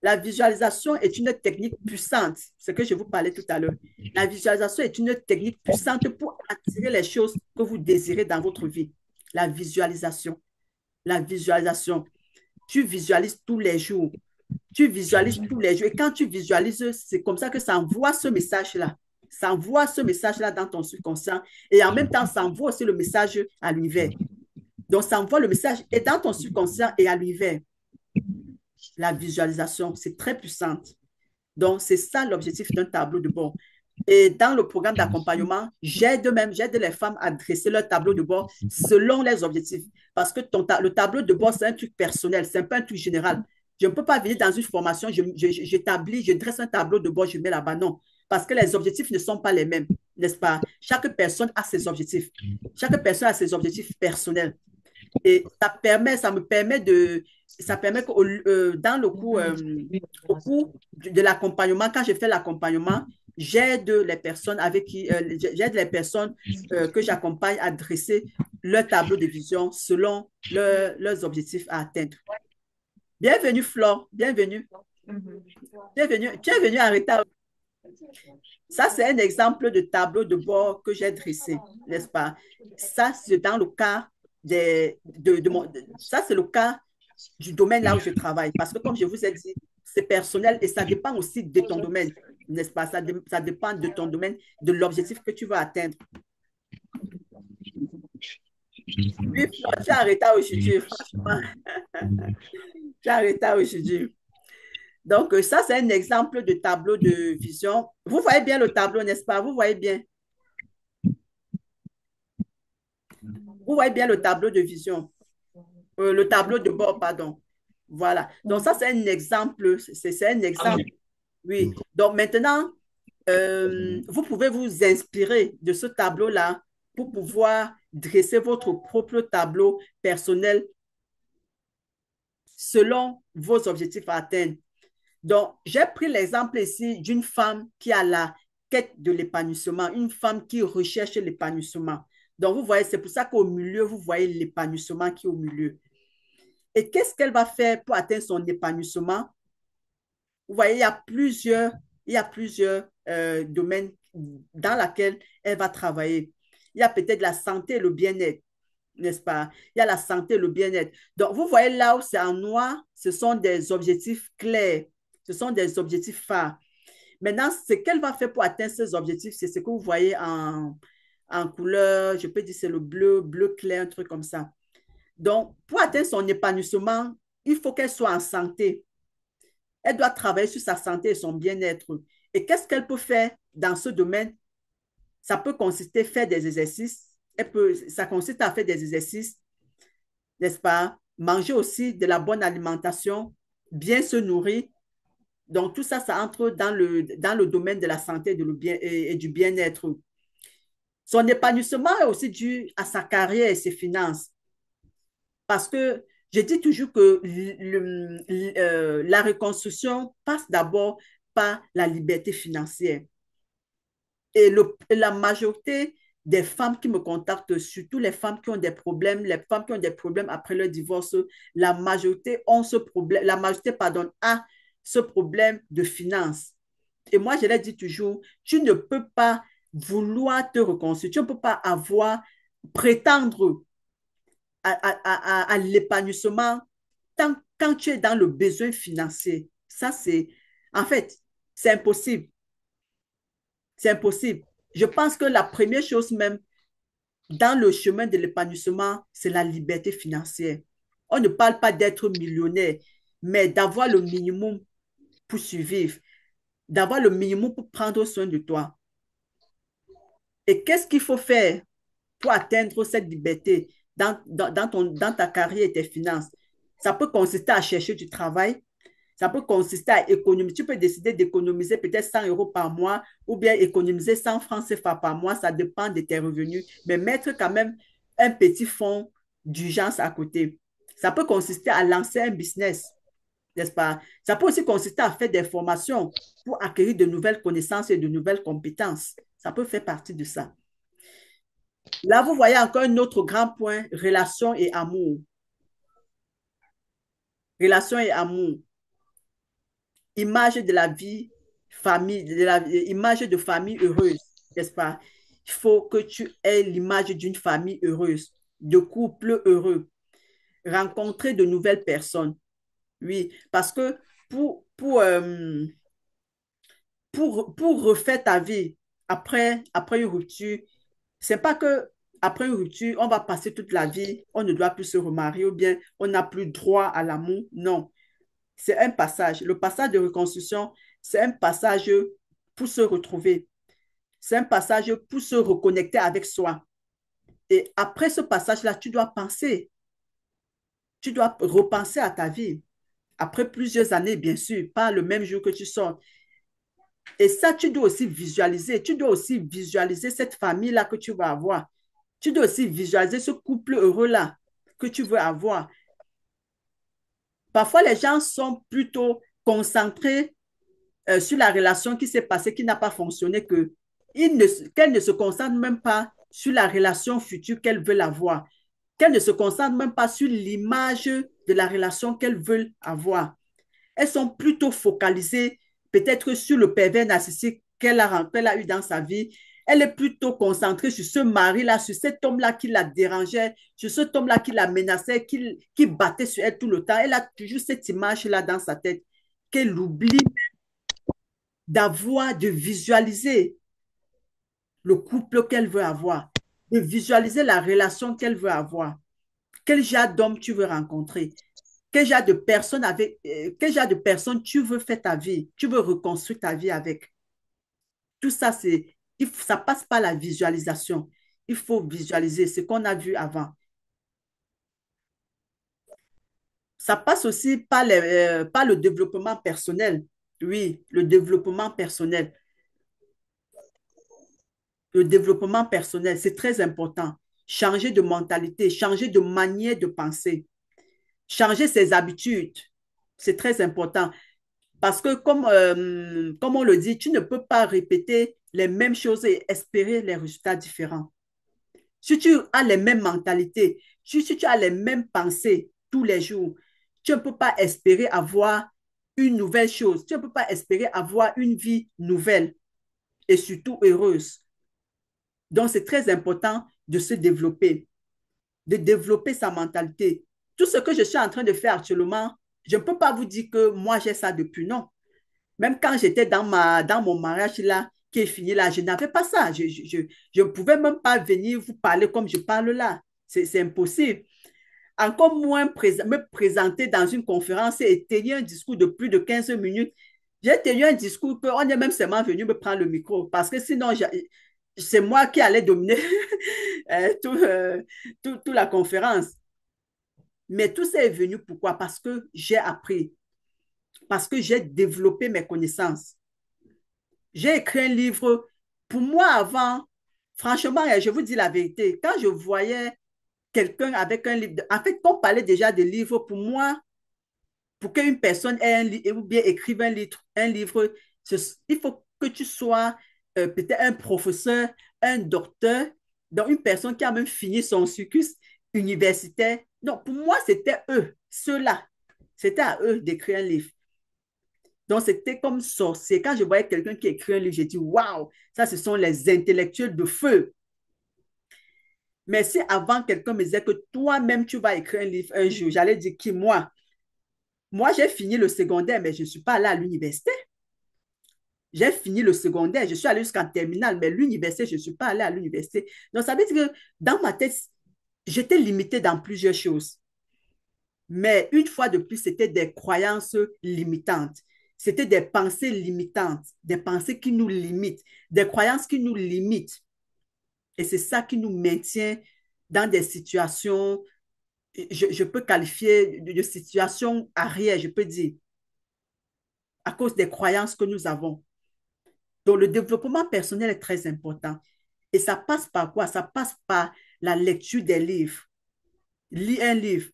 La visualisation est une technique puissante, ce que je vous parlais tout à l'heure. La visualisation est une technique puissante pour attirer les choses que vous désirez dans votre vie. La visualisation. La visualisation. Tu visualises tous les jours. Tu visualises tous les jours. Et quand tu visualises, c'est comme ça que ça envoie ce message-là. Ça envoie ce message-là dans ton subconscient. Et en même temps, ça envoie aussi le message à l'univers. Donc, ça envoie le message et dans ton subconscient et à l'univers. La visualisation, c'est très puissante. Donc, c'est ça l'objectif d'un tableau de bord. Et dans le programme d'accompagnement, j'aide les femmes à dresser leur tableau de bord selon les objectifs. Parce que le tableau de bord, c'est un truc personnel, c'est pas un truc général. Je ne peux pas venir dans une formation, j'établis, je dresse un tableau de bord, je mets là-bas. Non, parce que les objectifs ne sont pas les mêmes, n'est-ce pas? Chaque personne a ses objectifs. Chaque personne a ses objectifs personnels. Et ça permet que dans le cours, au cours de l'accompagnement, quand je fais l'accompagnement, j'aide les personnes j'aide les personnes que j'accompagne à dresser leur tableau de vision selon leurs objectifs à atteindre. Bienvenue, Flore. Bienvenue. Bienvenue. Tu es venue à Rita. Ça, c'est un exemple de tableau de bord que j'ai dressé, n'est-ce pas? Ça, c'est dans le cas ça, c'est le cas du domaine là où je travaille. Parce que, comme je vous ai dit, c'est personnel et ça dépend aussi de ton domaine, n'est-ce pas? Ça dépend de ton domaine, de l'objectif que tu veux atteindre. Oui, tu as arrêté aujourd'hui, franchement. Tu as arrêté aujourd'hui. Donc, ça, c'est un exemple de tableau de vision. Vous voyez bien le tableau, n'est-ce pas? Vous voyez bien. Vous voyez bien le tableau de vision. Le tableau de bord, pardon. Voilà. Donc, ça, c'est un exemple. C'est un exemple. Oui. Donc, maintenant, vous pouvez vous inspirer de ce tableau-là pour pouvoir dresser votre propre tableau personnel selon vos objectifs à atteindre. Donc, j'ai pris l'exemple ici d'une femme qui a la quête de l'épanouissement, une femme qui recherche l'épanouissement. Donc, vous voyez, c'est pour ça qu'au milieu, vous voyez l'épanouissement qui est au milieu. Et qu'est-ce qu'elle va faire pour atteindre son épanouissement? Vous voyez, il y a plusieurs domaines dans lesquels elle va travailler. Il y a peut-être la santé et le bien-être, n'est-ce pas? Il y a la santé et le bien-être. Donc, vous voyez là où c'est en noir, ce sont des objectifs clairs, ce sont des objectifs phares. Maintenant, ce qu'elle va faire pour atteindre ces objectifs, c'est ce que vous voyez en couleur, je peux dire c'est le bleu, bleu clair, un truc comme ça. Donc, pour atteindre son épanouissement, il faut qu'elle soit en santé. Elle doit travailler sur sa santé et son bien-être. Et qu'est-ce qu'elle peut faire dans ce domaine? Ça peut consister à faire des exercices. Ça consiste à faire des exercices, n'est-ce pas? Manger aussi de la bonne alimentation, bien se nourrir. Donc, tout ça, ça entre dans le domaine de la santé et du bien-être. Son épanouissement est aussi dû à sa carrière et ses finances. Parce que je dis toujours que la reconstruction passe d'abord par la liberté financière. Et la majorité des femmes qui me contactent, surtout les femmes qui ont des problèmes, les femmes qui ont des problèmes après leur divorce, la majorité ont ce problème, la majorité, pardon, a ce problème de finances. Et moi, je l'ai dit toujours, tu ne peux pas vouloir te reconstruire, tu ne peux pas prétendre à l'épanouissement quand tu es dans le besoin financier. Ça, en fait, c'est impossible. C'est impossible. Je pense que la première chose même dans le chemin de l'épanouissement, c'est la liberté financière. On ne parle pas d'être millionnaire, mais d'avoir le minimum pour survivre, d'avoir le minimum pour prendre soin de toi. Et qu'est-ce qu'il faut faire pour atteindre cette liberté dans ta carrière et tes finances? Ça peut consister à chercher du travail, ça peut consister à économiser. Tu peux décider d'économiser peut-être 100 euros par mois ou bien économiser 100 francs CFA par mois. Ça dépend de tes revenus. Mais mettre quand même un petit fonds d'urgence à côté. Ça peut consister à lancer un business, n'est-ce pas? Ça peut aussi consister à faire des formations pour acquérir de nouvelles connaissances et de nouvelles compétences. Ça peut faire partie de ça. Là, vous voyez encore un autre grand point, relation et amour. Relation et amour. Image de la vie, famille, image de famille heureuse, n'est-ce pas? Il faut que tu aies l'image d'une famille heureuse, de couple heureux, rencontrer de nouvelles personnes. Oui, parce que pour refaire ta vie après une rupture, c'est pas que après une rupture, on va passer toute la vie, on ne doit plus se remarier ou bien on n'a plus droit à l'amour. Non, c'est un passage. Le passage de reconstruction, c'est un passage pour se retrouver. C'est un passage pour se reconnecter avec soi. Et après ce passage-là, tu dois repenser à ta vie. après plusieurs années, bien sûr, pas le même jour que tu sors. Et ça, tu dois aussi visualiser. Tu dois aussi visualiser cette famille-là que tu vas avoir. Tu dois aussi visualiser ce couple heureux-là que tu veux avoir. Parfois, les gens sont plutôt concentrés sur la relation qui s'est passée, qui n'a pas fonctionné, qu'elles ne se concentrent même pas sur la relation future qu'elles veulent avoir, qu'elles ne se concentrent même pas sur l'image de la relation qu'elles veulent avoir. Elles sont plutôt focalisées peut-être sur le pervers narcissique qu'elle a eu dans sa vie. Elle est plutôt concentrée sur ce mari-là, sur cet homme-là qui la dérangeait, sur cet homme-là qui la menaçait, qui battait sur elle tout le temps. Elle a toujours cette image-là dans sa tête qu'elle oublie d'avoir, de visualiser le couple qu'elle veut avoir, de visualiser la relation qu'elle veut avoir. Quel genre d'homme tu veux rencontrer? Quel genre de personne quel genre de personne tu veux faire ta vie? Tu veux reconstruire ta vie avec? Tout ça, ça passe par la visualisation. Il faut visualiser ce qu'on a vu avant. Ça passe aussi par le développement personnel. Oui, le développement personnel. Le développement personnel, c'est très important. Changer de mentalité, changer de manière de penser, changer ses habitudes, c'est très important. Parce que comme on le dit, tu ne peux pas répéter les mêmes choses et espérer les résultats différents. Si tu as les mêmes mentalités, si tu as les mêmes pensées tous les jours, tu ne peux pas espérer avoir une nouvelle chose. Tu ne peux pas espérer avoir une vie nouvelle et surtout heureuse. Donc, c'est très important de se développer, de développer sa mentalité. Tout ce que je suis en train de faire actuellement, je ne peux pas vous dire que moi, j'ai ça depuis, non. Même quand j'étais dans mon mariage là, qui est fini là, je n'avais pas ça. Je ne pouvais même pas venir vous parler comme je parle là. C'est impossible. Encore moins me présenter dans une conférence et tenir un discours de plus de 15 minutes. J'ai tenu un discours qu'on est même seulement venu me prendre le micro parce que sinon, c'est moi qui allais dominer tout, toute la conférence. Mais tout ça est venu pourquoi? Parce que j'ai appris, parce que j'ai développé mes connaissances. J'ai écrit un livre. Pour moi, avant, franchement, je vous dis la vérité, quand je voyais quelqu'un avec un livre, en fait, on parlait déjà de livres, pour moi, pour qu'une personne ait un livre ou bien écrive un livre, il faut que tu sois peut-être un professeur, un docteur, donc une personne qui a même fini son cursus universitaire. Donc, pour moi, c'était eux, ceux-là. C'était à eux d'écrire un livre. Donc, c'était comme sorcier. Quand je voyais quelqu'un qui écrit un livre, j'ai dit, waouh, ça, ce sont les intellectuels de feu. Mais si avant, quelqu'un me disait que toi-même, tu vas écrire un livre un jour, j'allais dire qui, moi? Moi, j'ai fini le secondaire, mais je ne suis pas allée à l'université. J'ai fini le secondaire, je suis allée jusqu'en terminale, mais l'université, je ne suis pas allée à l'université. Donc, ça veut dire que dans ma tête, j'étais limitée dans plusieurs choses. Mais une fois de plus, c'était des croyances limitantes. C'était des pensées limitantes, des pensées qui nous limitent, des croyances qui nous limitent. Et c'est ça qui nous maintient dans des situations, je peux qualifier de situations arrière, je peux dire, à cause des croyances que nous avons. Donc, le développement personnel est très important. Et ça passe par quoi? Ça passe par la lecture des livres. Lis un livre.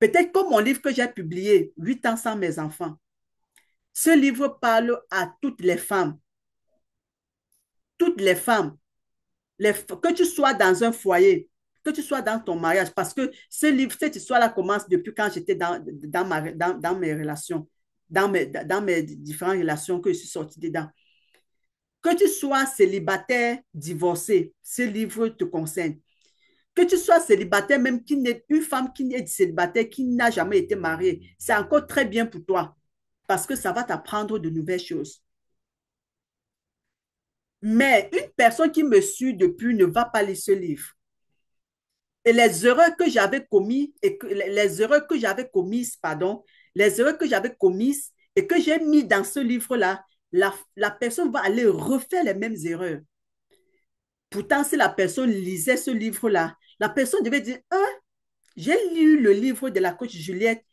Peut-être comme mon livre que j'ai publié, 8 ans sans mes enfants. Ce livre parle à toutes les femmes. Toutes les femmes. Que tu sois dans un foyer, que tu sois dans ton mariage, parce que ce livre, cette histoire-là commence depuis quand j'étais dans mes relations, dans mes différentes relations que je suis sortie dedans. Que tu sois célibataire, divorcé, ce livre te concerne. Que tu sois célibataire, même une femme qui est célibataire, qui n'a jamais été mariée, c'est encore très bien pour toi parce que ça va t'apprendre de nouvelles choses. Mais une personne qui me suit depuis ne va pas lire ce livre. Et les erreurs que j'avais commises, les erreurs que j'avais commises, pardon, les erreurs que j'avais commises et que j'ai mis dans ce livre-là, la personne va aller refaire les mêmes erreurs. Pourtant, si la personne lisait ce livre-là, la personne devait dire, ah, j'ai lu le livre de la coach Juliette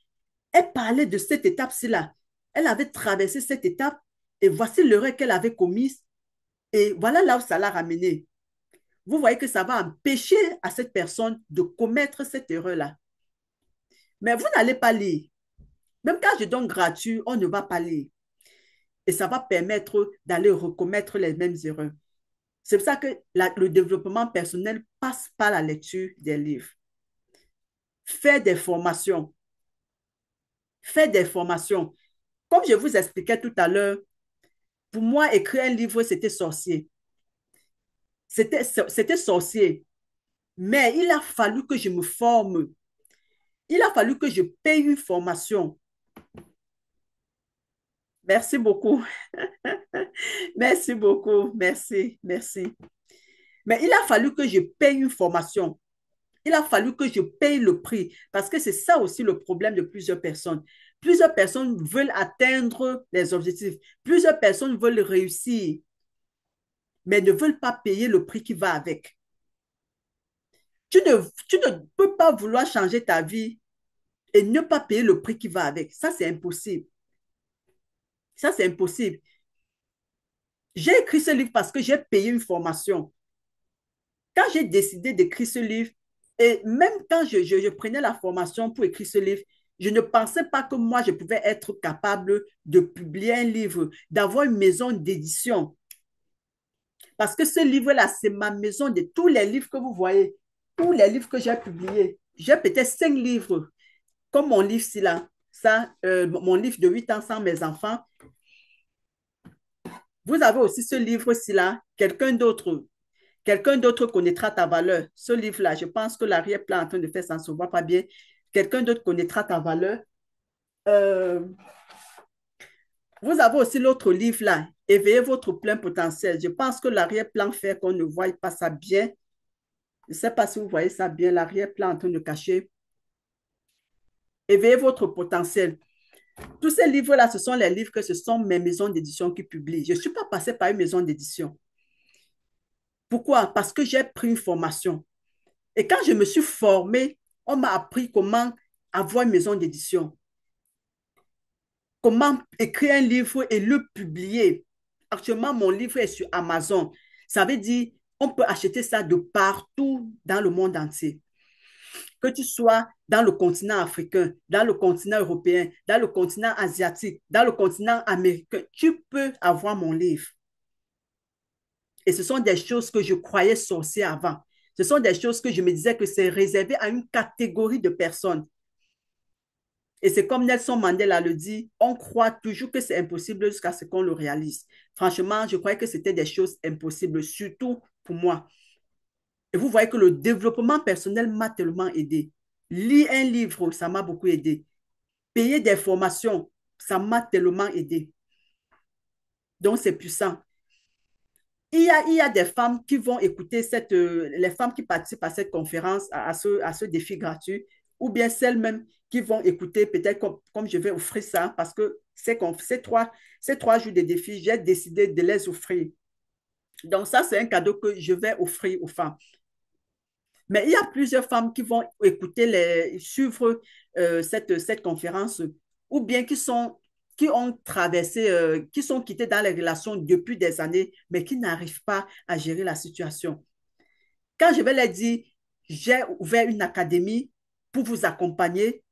Elle parlait de cette étape-ci là. Elle avait traversé cette étape et voici l'erreur qu'elle avait commise et voilà là où ça l'a ramené. Vous voyez que ça va empêcher à cette personne de commettre cette erreur-là. Mais vous n'allez pas lire. Même quand je donne gratuit, on ne va pas lire. Et ça va permettre d'aller recommettre les mêmes erreurs. C'est pour ça que le développement personnel passe par la lecture des livres. Faire des formations. Faire des formations. Comme je vous expliquais tout à l'heure, pour moi, écrire un livre, c'était sorcier. C'était sorcier. Mais il a fallu que je me forme. Il a fallu que je paye une formation. Merci beaucoup. Merci beaucoup. Merci, merci. Mais il a fallu que je paye une formation. Il a fallu que je paye le prix parce que c'est ça aussi le problème de plusieurs personnes. Plusieurs personnes veulent atteindre les objectifs. Plusieurs personnes veulent réussir, mais ne veulent pas payer le prix qui va avec. Tu ne peux pas vouloir changer ta vie et ne pas payer le prix qui va avec. Ça, c'est impossible. Ça, c'est impossible. J'ai écrit ce livre parce que j'ai payé une formation. Quand j'ai décidé d'écrire ce livre, et même quand je prenais la formation pour écrire ce livre, je ne pensais pas que moi, je pouvais être capable de publier un livre, d'avoir une maison d'édition. Parce que ce livre-là, c'est ma maison de tous les livres que vous voyez, tous les livres que j'ai publiés. J'ai peut-être 5 livres, comme mon livre-ci là, ça, mon livre de 8 ans sans mes enfants. Vous avez aussi ce livre-ci là, quelqu'un d'autre connaîtra ta valeur. Ce livre-là, je pense que l'arrière-plan est en train de faire ça, ne se voit pas bien. Quelqu'un d'autre connaîtra ta valeur. Euh, vous avez aussi l'autre livre-là, Éveillez votre plein potentiel. Je pense que l'arrière-plan fait qu'on ne voit pas ça bien. Je ne sais pas si vous voyez ça bien, l'arrière-plan en train de cacher. Éveillez votre potentiel. Tous ces livres-là, ce sont les livres que ce sont mes maisons d'édition qui publient. Je ne suis pas passée par une maison d'édition. Pourquoi? Parce que j'ai pris une formation. Et quand je me suis formée, on m'a appris comment avoir une maison d'édition, comment écrire un livre et le publier. Actuellement, mon livre est sur Amazon. Ça veut dire on peut acheter ça de partout dans le monde entier. Que tu sois dans le continent africain, dans le continent européen, dans le continent asiatique, dans le continent américain, tu peux avoir mon livre. Et ce sont des choses que je croyais sorcières avant. Ce sont des choses que je me disais que c'est réservé à une catégorie de personnes. Et c'est comme Nelson Mandela le dit, on croit toujours que c'est impossible jusqu'à ce qu'on le réalise. Franchement, je croyais que c'était des choses impossibles, surtout pour moi. Et vous voyez que le développement personnel m'a tellement aidé. Lire un livre, ça m'a beaucoup aidé. Payer des formations, ça m'a tellement aidé. Donc, c'est puissant. Il y a des femmes qui vont écouter les femmes qui participent à cette conférence, à ce défi gratuit, ou bien celles même qui vont écouter, peut-être comme je vais offrir ça, parce que ces 3 jours de défi, j'ai décidé de les offrir. Donc ça, c'est un cadeau que je vais offrir aux femmes. Mais il y a plusieurs femmes qui vont suivre cette conférence, ou bien qui ont traversé, qui sont quittées dans les relations depuis des années, mais qui n'arrivent pas à gérer la situation. Quand je vais leur dire, j'ai ouvert une académie pour vous accompagner,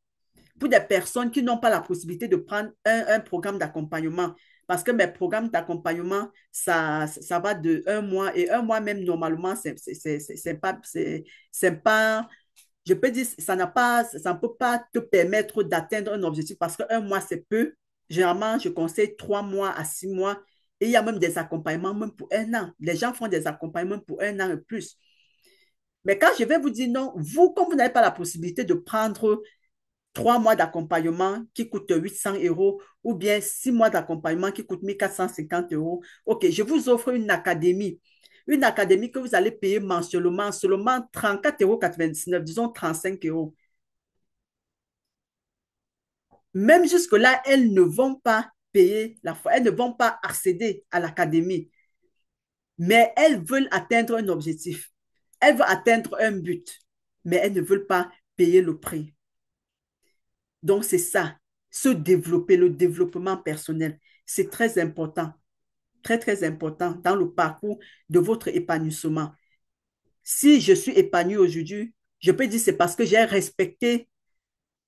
pour des personnes qui n'ont pas la possibilité de prendre un programme d'accompagnement. Parce que mes programmes d'accompagnement, ça va de 1 mois et 1 mois même normalement, c'est pas, je peux dire, ça ne peut pas te permettre d'atteindre un objectif parce qu'1 mois, c'est peu. Généralement, je conseille 3 mois à 6 mois et il y a même des accompagnements même pour 1 an. Les gens font des accompagnements pour 1 an et plus. Mais quand je vais vous dire non, vous, comme vous n'avez pas la possibilité de prendre 3 mois d'accompagnement qui coûte 800 € ou bien 6 mois d'accompagnement qui coûte 1450 €. OK, je vous offre une académie. Une académie que vous allez payer mensuellement, seulement 34,99 €, disons 35 €. Même jusque-là, elles ne vont pas payer la fois, elles ne vont pas accéder à l'académie, mais elles veulent atteindre un objectif. Elles veulent atteindre un but, mais elles ne veulent pas payer le prix. Donc, c'est ça. se développer, le développement personnel. C'est très important, très, très important dans le parcours de votre épanouissement. Si je suis épanouie aujourd'hui, je peux dire c'est parce que j'ai respecté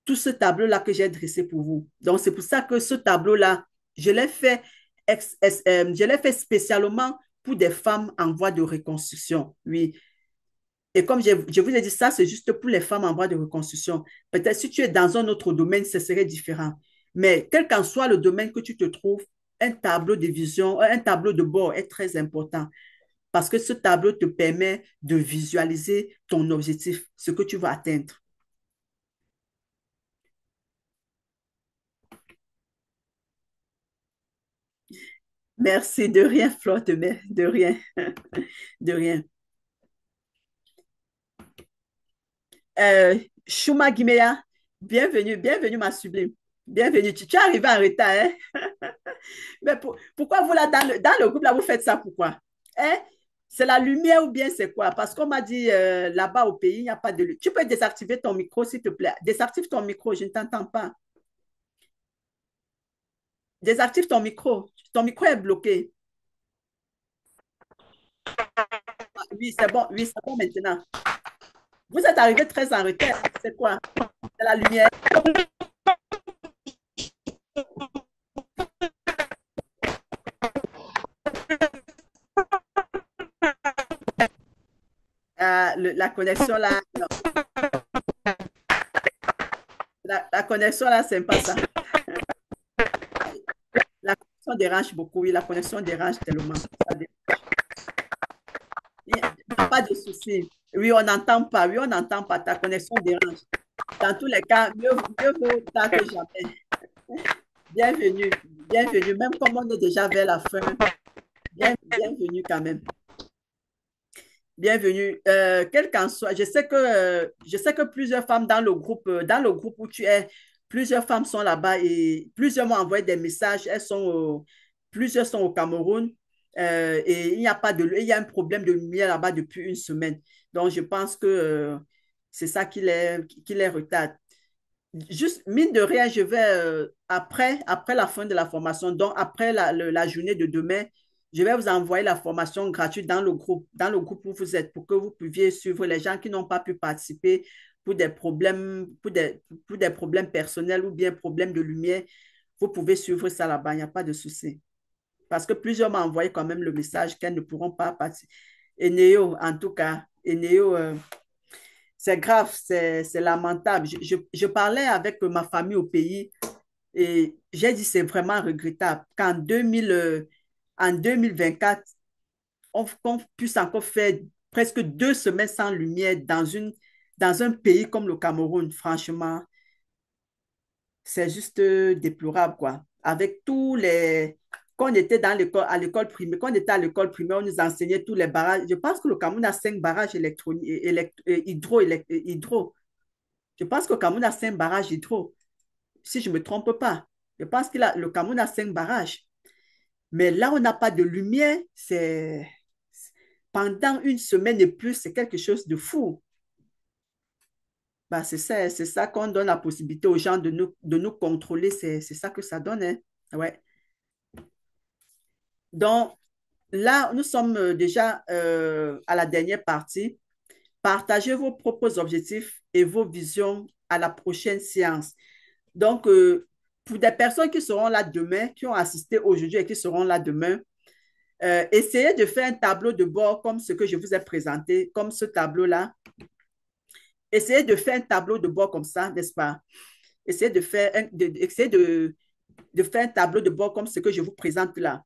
tout ce tableau-là que j'ai dressé pour vous. Donc, c'est pour ça que ce tableau-là, je l'ai fait, je l'ai fait spécialement pour des femmes en voie de reconstruction. Oui. Et comme je vous ai dit, ça, c'est juste pour les femmes en voie de reconstruction. Peut-être si tu es dans un autre domaine, ce serait différent. Mais quel qu'en soit le domaine que tu te trouves, un tableau de vision, un tableau de bord est très important parce que ce tableau te permet de visualiser ton objectif, ce que tu vas atteindre. Merci, de rien, Flore, de rien, de rien. Shuma Gimea, bienvenue, bienvenue, ma sublime. Bienvenue. Tu es arrivé en retard, hein? Mais pourquoi vous, là, dans le groupe, là, vous faites ça, pourquoi? Hein? C'est la lumière ou bien c'est quoi? Parce qu'on m'a dit là-bas au pays, il n'y a pas de lumière. Tu peux désactiver ton micro, s'il te plaît. Désactive ton micro, je ne t'entends pas. Désactive ton micro. Ton micro est bloqué. Oui, c'est bon maintenant. Vous êtes arrivé très en retard. C'est quoi? C'est la lumière. La connexion là, non. La connexion là, c'est pas ça. La connexion dérange beaucoup. Oui, la connexion dérange tellement. Il n'y a pas de souci. Oui, on n'entend pas. Oui, on n'entend pas. Ta connexion dérange. Dans tous les cas, mieux vaut tard que jamais. Bienvenue. Bienvenue. Même comme on est déjà vers la fin, bienvenue quand même. Bienvenue. Quel qu'en soit, je sais que plusieurs femmes dans le groupe où tu es, plusieurs femmes sont là-bas et plusieurs m'ont envoyé des messages. Plusieurs sont au Cameroun et il y a un problème de lumière là-bas depuis une semaine. Donc, je pense que c'est ça qui les retarde. Juste, mine de rien, je vais, après la fin de la formation, donc après la journée de demain, je vais vous envoyer la formation gratuite dans le groupe où vous êtes, pour que vous puissiez suivre les gens qui n'ont pas pu participer pour des problèmes personnels ou bien problèmes de lumière. Vous pouvez suivre ça là-bas, il n'y a pas de souci. Parce que plusieurs m'ont envoyé quand même le message qu'elles ne pourront pas participer. Et Néo, en tout cas, et Néo, c'est grave, c'est lamentable. Je parlais avec ma famille au pays et j'ai dit c'est vraiment regrettable en 2024, on puisse encore faire presque 2 semaines sans lumière dans un pays comme le Cameroun. Franchement, c'est juste déplorable, quoi. Avec tous les... Quand on était à l'école primaire, quand on était à l'école primaire, on nous enseignait tous les barrages. Je pense que le Cameroun a 5 barrages hydro. Je pense que le Cameroun a 5 barrages hydro, si je ne me trompe pas. Je pense que le Cameroun a 5 barrages. Mais là, on n'a pas de lumière. Pendant une semaine et plus, c'est quelque chose de fou. Bah, c'est ça qu'on donne la possibilité aux gens de nous contrôler. C'est ça que ça donne, hein. Ouais. Donc, là, nous sommes déjà à la dernière partie. Partagez vos propres objectifs et vos visions à la prochaine séance. Donc, pour des personnes qui seront là demain, qui ont assisté aujourd'hui et qui seront là demain, essayez de faire un tableau de bord comme ce que je vous ai présenté, comme ce tableau-là. Essayez de faire un tableau de bord comme ça, n'est-ce pas? Essayez de faire un tableau de bord comme ce que je vous présente là.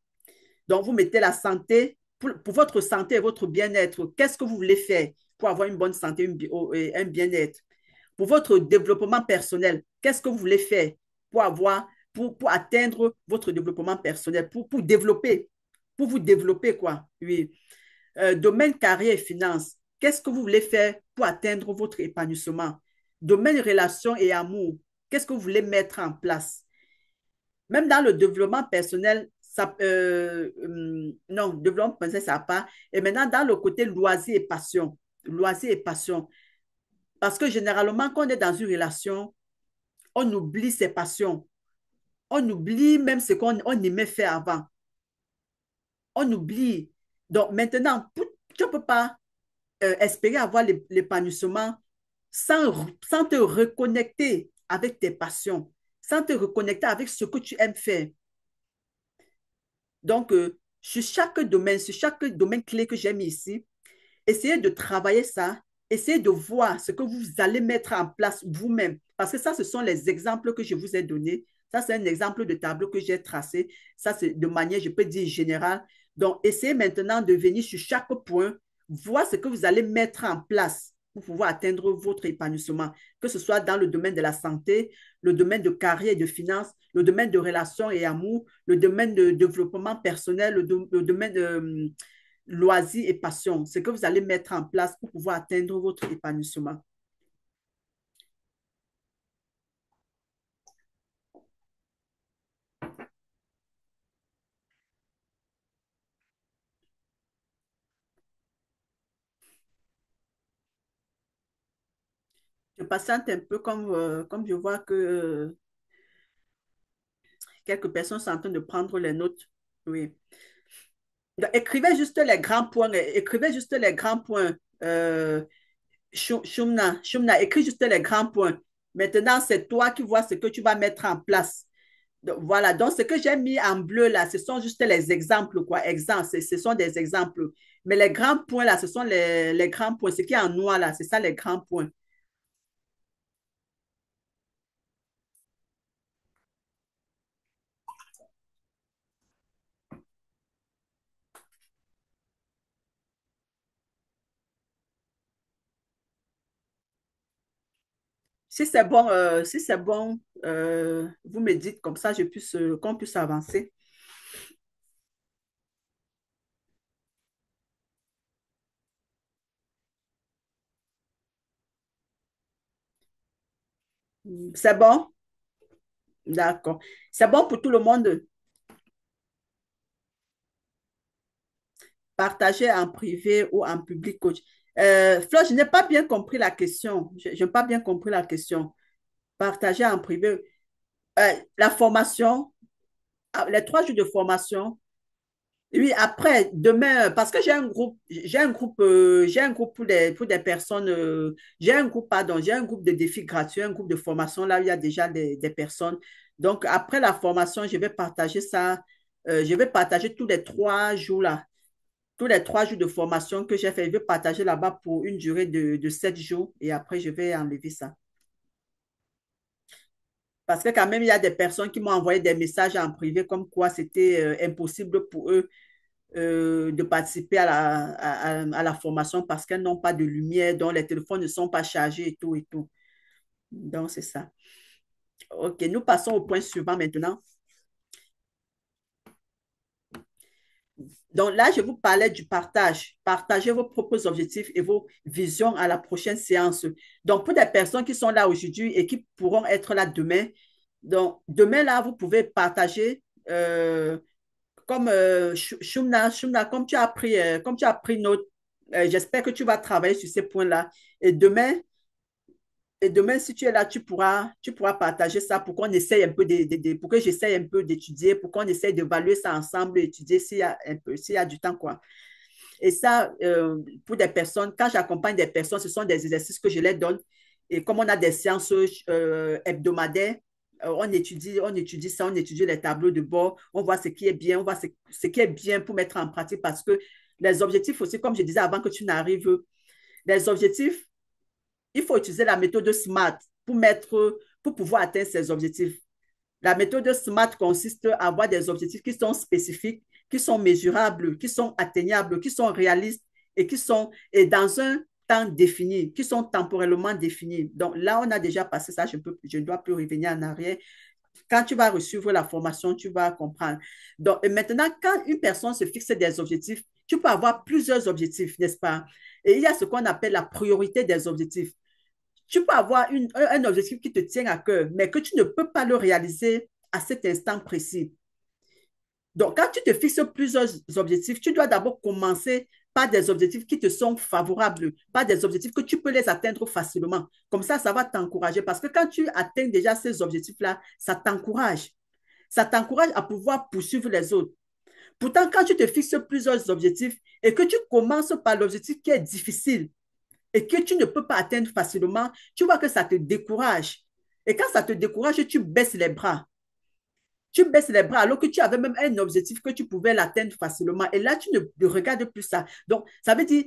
Donc, vous mettez la santé, pour votre santé et votre bien-être, qu'est-ce que vous voulez faire pour avoir une bonne santé et un bien-être? Pour votre développement personnel, qu'est-ce que vous voulez faire pour atteindre votre développement personnel, pour vous développer, quoi. Oui. Domaine carrière et finance, qu'est-ce que vous voulez faire pour atteindre votre épanouissement? Domaine relations et amour, qu'est-ce que vous voulez mettre en place? Même dans le développement personnel, non, développement personnel, ça n'a pas. Et maintenant, dans le côté loisirs et passion, parce que généralement, quand on est dans une relation, on oublie ses passions. On oublie même ce qu'on aimait faire avant. On oublie. Donc maintenant, tu ne peux pas espérer avoir l'épanouissement sans te reconnecter avec tes passions, sans te reconnecter avec ce que tu aimes faire. Donc, sur chaque domaine clé que j'ai mis ici, essayez de travailler ça, essayez de voir ce que vous allez mettre en place vous-même. Parce que ça, ce sont les exemples que je vous ai donnés. Ça, c'est un exemple de tableau que j'ai tracé. Ça, c'est de manière, je peux dire, générale. Donc, essayez maintenant de venir sur chaque point, voir ce que vous allez mettre en place pour pouvoir atteindre votre épanouissement, que ce soit dans le domaine de la santé, le domaine de carrière et de finances, le domaine de relations et amour, le domaine de développement personnel, le domaine de loisirs et passion, ce que vous allez mettre en place pour pouvoir atteindre votre épanouissement. Je patiente un peu comme je vois que quelques personnes sont en train de prendre les notes. Oui. Donc, écrivez juste les grands points. Écrivez juste les grands points. Shumna, écris juste les grands points. Maintenant, c'est toi qui vois ce que tu vas mettre en place. Donc, voilà, donc ce que j'ai mis en bleu là, ce sont juste les exemples, quoi. Exemples, ce sont des exemples. Mais les grands points là, ce sont les grands points. Ce qui est en noir là, c'est ça les grands points. Si c'est bon, vous me dites comme ça, qu'on puisse avancer. C'est bon? D'accord. C'est bon pour tout le monde. Partager en privé ou en public, coach. Flo, je n'ai pas bien compris la question. Je n'ai pas bien compris la question. Partager en privé. La formation, les 3 jours de formation. Oui, après, demain, parce que j'ai un groupe pour des personnes, j'ai un groupe de défis gratuits, un groupe de formation, là où il y a déjà des personnes. Donc, après la formation, je vais partager ça, je vais partager tous les 3 jours de formation que j'ai fait, je vais partager là-bas pour une durée de 7 jours et après, je vais enlever ça. Parce que quand même, il y a des personnes qui m'ont envoyé des messages en privé comme quoi c'était impossible pour eux de participer à la formation parce qu'elles n'ont pas de lumière, dont les téléphones ne sont pas chargés et tout et tout. Donc, c'est ça. OK, nous passons au point suivant maintenant. Donc là, je vous parlais du partage. Partagez vos propres objectifs et vos visions à la prochaine séance. Donc, pour des personnes qui sont là aujourd'hui et qui pourront être là demain, donc demain, là, vous pouvez partager comme Shumna, comme tu as pris note, j'espère que tu vas travailler sur ces points-là. Et demain, et demain, si tu es là, tu pourras partager ça pour qu'on essaye un peu pour que j'essaye un peu d'étudier, pour qu'on essaye d'évaluer ça ensemble, étudier s'il y a du temps, quoi. Et ça, pour des personnes, quand j'accompagne des personnes, ce sont des exercices que je les donne. Et comme on a des séances hebdomadaires, on étudie ça, on étudie les tableaux de bord, on voit ce qui est bien, on voit ce qui est bien pour mettre en pratique parce que les objectifs aussi, comme je disais avant que tu n'arrives, les objectifs, il faut utiliser la méthode SMART pour pouvoir atteindre ces objectifs. La méthode SMART consiste à avoir des objectifs qui sont spécifiques, qui sont mesurables, qui sont atteignables, qui sont réalistes et dans un temps défini, qui sont temporellement définis. Donc là, on a déjà passé ça, je ne dois plus revenir en arrière. Quand tu vas recevoir la formation, tu vas comprendre. Donc, et maintenant, quand une personne se fixe des objectifs, tu peux avoir plusieurs objectifs, n'est-ce pas? Et il y a ce qu'on appelle la priorité des objectifs. Tu peux avoir un objectif qui te tient à cœur, mais que tu ne peux pas le réaliser à cet instant précis. Donc, quand tu te fixes plusieurs objectifs, tu dois d'abord commencer par des objectifs qui te sont favorables, pas des objectifs que tu peux les atteindre facilement. Comme ça va t'encourager parce que quand tu atteins déjà ces objectifs-là, ça t'encourage. Ça t'encourage à pouvoir poursuivre les autres. Pourtant, quand tu te fixes plusieurs objectifs et que tu commences par l'objectif qui est difficile et que tu ne peux pas atteindre facilement, tu vois que ça te décourage. Et quand ça te décourage, tu baisses les bras. Tu baisses les bras alors que tu avais même un objectif que tu pouvais l'atteindre facilement. Et là, tu ne regardes plus ça. Donc, ça veut dire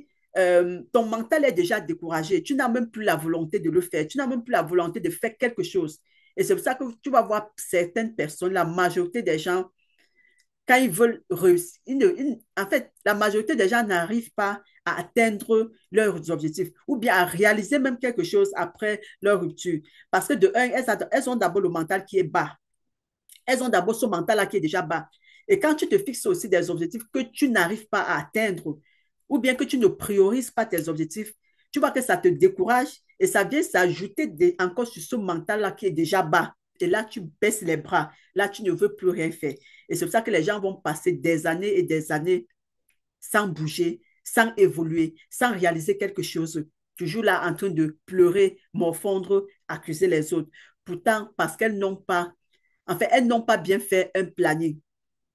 ton mental est déjà découragé. Tu n'as même plus la volonté de le faire. Tu n'as même plus la volonté de faire quelque chose. Et c'est pour ça que tu vas voir certaines personnes, la majorité des gens, quand ils veulent réussir, en fait, la majorité des gens n'arrivent pas à atteindre leurs objectifs ou bien à réaliser même quelque chose après leur rupture. Parce que de un, elles ont d'abord le mental qui est bas. Elles ont d'abord ce mental-là qui est déjà bas. Et quand tu te fixes aussi des objectifs que tu n'arrives pas à atteindre, ou bien que tu ne priorises pas tes objectifs, tu vois que ça te décourage et ça vient s'ajouter encore sur ce mental-là qui est déjà bas. Et là, tu baisses les bras. Là, tu ne veux plus rien faire. Et c'est pour ça que les gens vont passer des années et des années sans bouger, sans évoluer, sans réaliser quelque chose. Toujours là en train de pleurer, morfondre, accuser les autres. Pourtant, parce qu'elles n'ont pas en fait, elles n'ont pas bien fait un planning.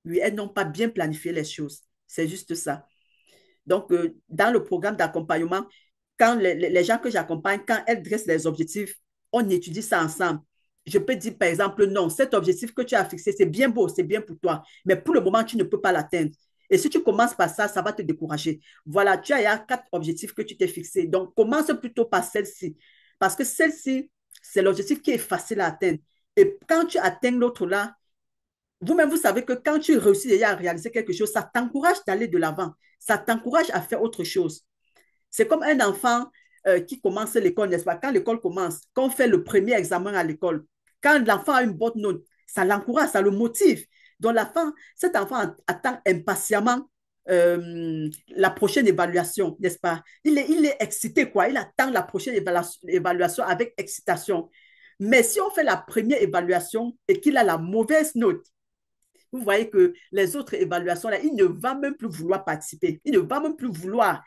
Oui, elles n'ont pas bien planifié les choses. C'est juste ça. Donc, dans le programme d'accompagnement, quand les gens que j'accompagne, quand elles dressent les objectifs, on étudie ça ensemble. Je peux dire, par exemple, non, cet objectif que tu as fixé, c'est bien beau, c'est bien pour toi, mais pour le moment, tu ne peux pas l'atteindre. Et si tu commences par ça, ça va te décourager. Voilà, tu as il y a 4 objectifs que tu t'es fixés. Donc, commence plutôt par celle-ci. Parce que celle-ci, c'est l'objectif qui est facile à atteindre. Et quand tu atteins l'autre là, vous-même, vous savez que quand tu réussis déjà à réaliser quelque chose, ça t'encourage d'aller de l'avant. Ça t'encourage à faire autre chose. C'est comme un enfant qui commence l'école, n'est-ce pas? Quand l'école commence, quand on fait le premier examen à l'école, quand l'enfant a une bonne note, ça l'encourage, ça le motive. Donc, cet enfant attend impatiemment la prochaine évaluation, n'est-ce pas? Il est excité, quoi. Il attend la prochaine évaluation avec excitation. Mais si on fait la première évaluation et qu'il a la mauvaise note, vous voyez que les autres évaluations, là, il ne va même plus vouloir participer. Il ne va même plus vouloir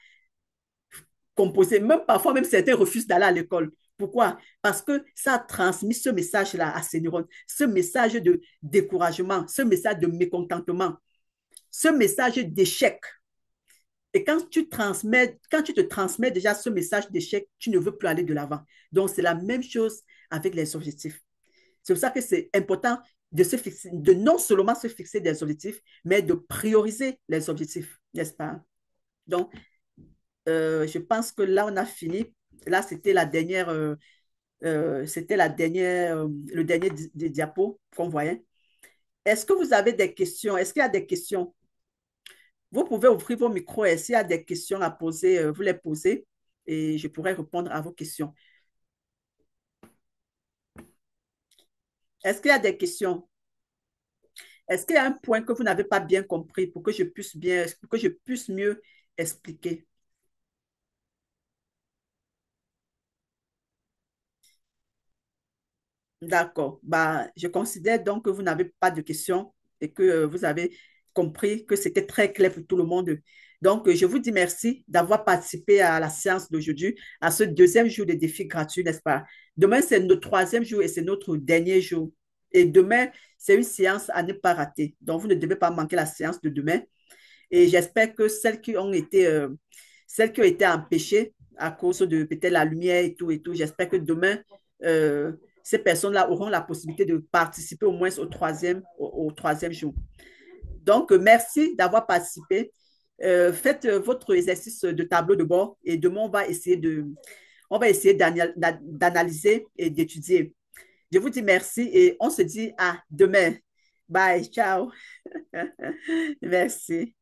composer. Même parfois, même certains refusent d'aller à l'école. Pourquoi? Parce que ça a transmis ce message-là à ces neurones, ce message de découragement, ce message de mécontentement, ce message d'échec. Et quand tu te transmets déjà ce message d'échec, tu ne veux plus aller de l'avant. Donc, c'est la même chose avec les objectifs. C'est pour ça que c'est important de se fixer, de non seulement se fixer des objectifs, mais de prioriser les objectifs, n'est-ce pas? Donc, je pense que là, on a fini. Là, le dernier diapo qu'on voyait. Est-ce que vous avez des questions? Est-ce qu'il y a des questions? Vous pouvez ouvrir vos micros et s'il y a des questions à poser, vous les posez et je pourrai répondre à vos questions. Est-ce qu'il y a des questions? Est-ce qu'il y a un point que vous n'avez pas bien compris pour que pour que je puisse mieux expliquer? D'accord. Bah, je considère donc que vous n'avez pas de questions et que vous avez compris que c'était très clair pour tout le monde. Donc, je vous dis merci d'avoir participé à la séance d'aujourd'hui, à ce deuxième jour de défi gratuit, n'est-ce pas? Demain, c'est notre troisième jour et c'est notre dernier jour. Et demain, c'est une séance à ne pas rater. Donc, vous ne devez pas manquer la séance de demain. Et j'espère que celles qui ont été empêchées à cause de peut-être la lumière et tout, j'espère que demain, euh, ces personnes-là auront la possibilité de participer au moins au troisième jour. Donc, merci d'avoir participé. Faites votre exercice de tableau de bord et demain, on va essayer d'analyser et d'étudier. Je vous dis merci et on se dit à demain. Bye, ciao. Merci.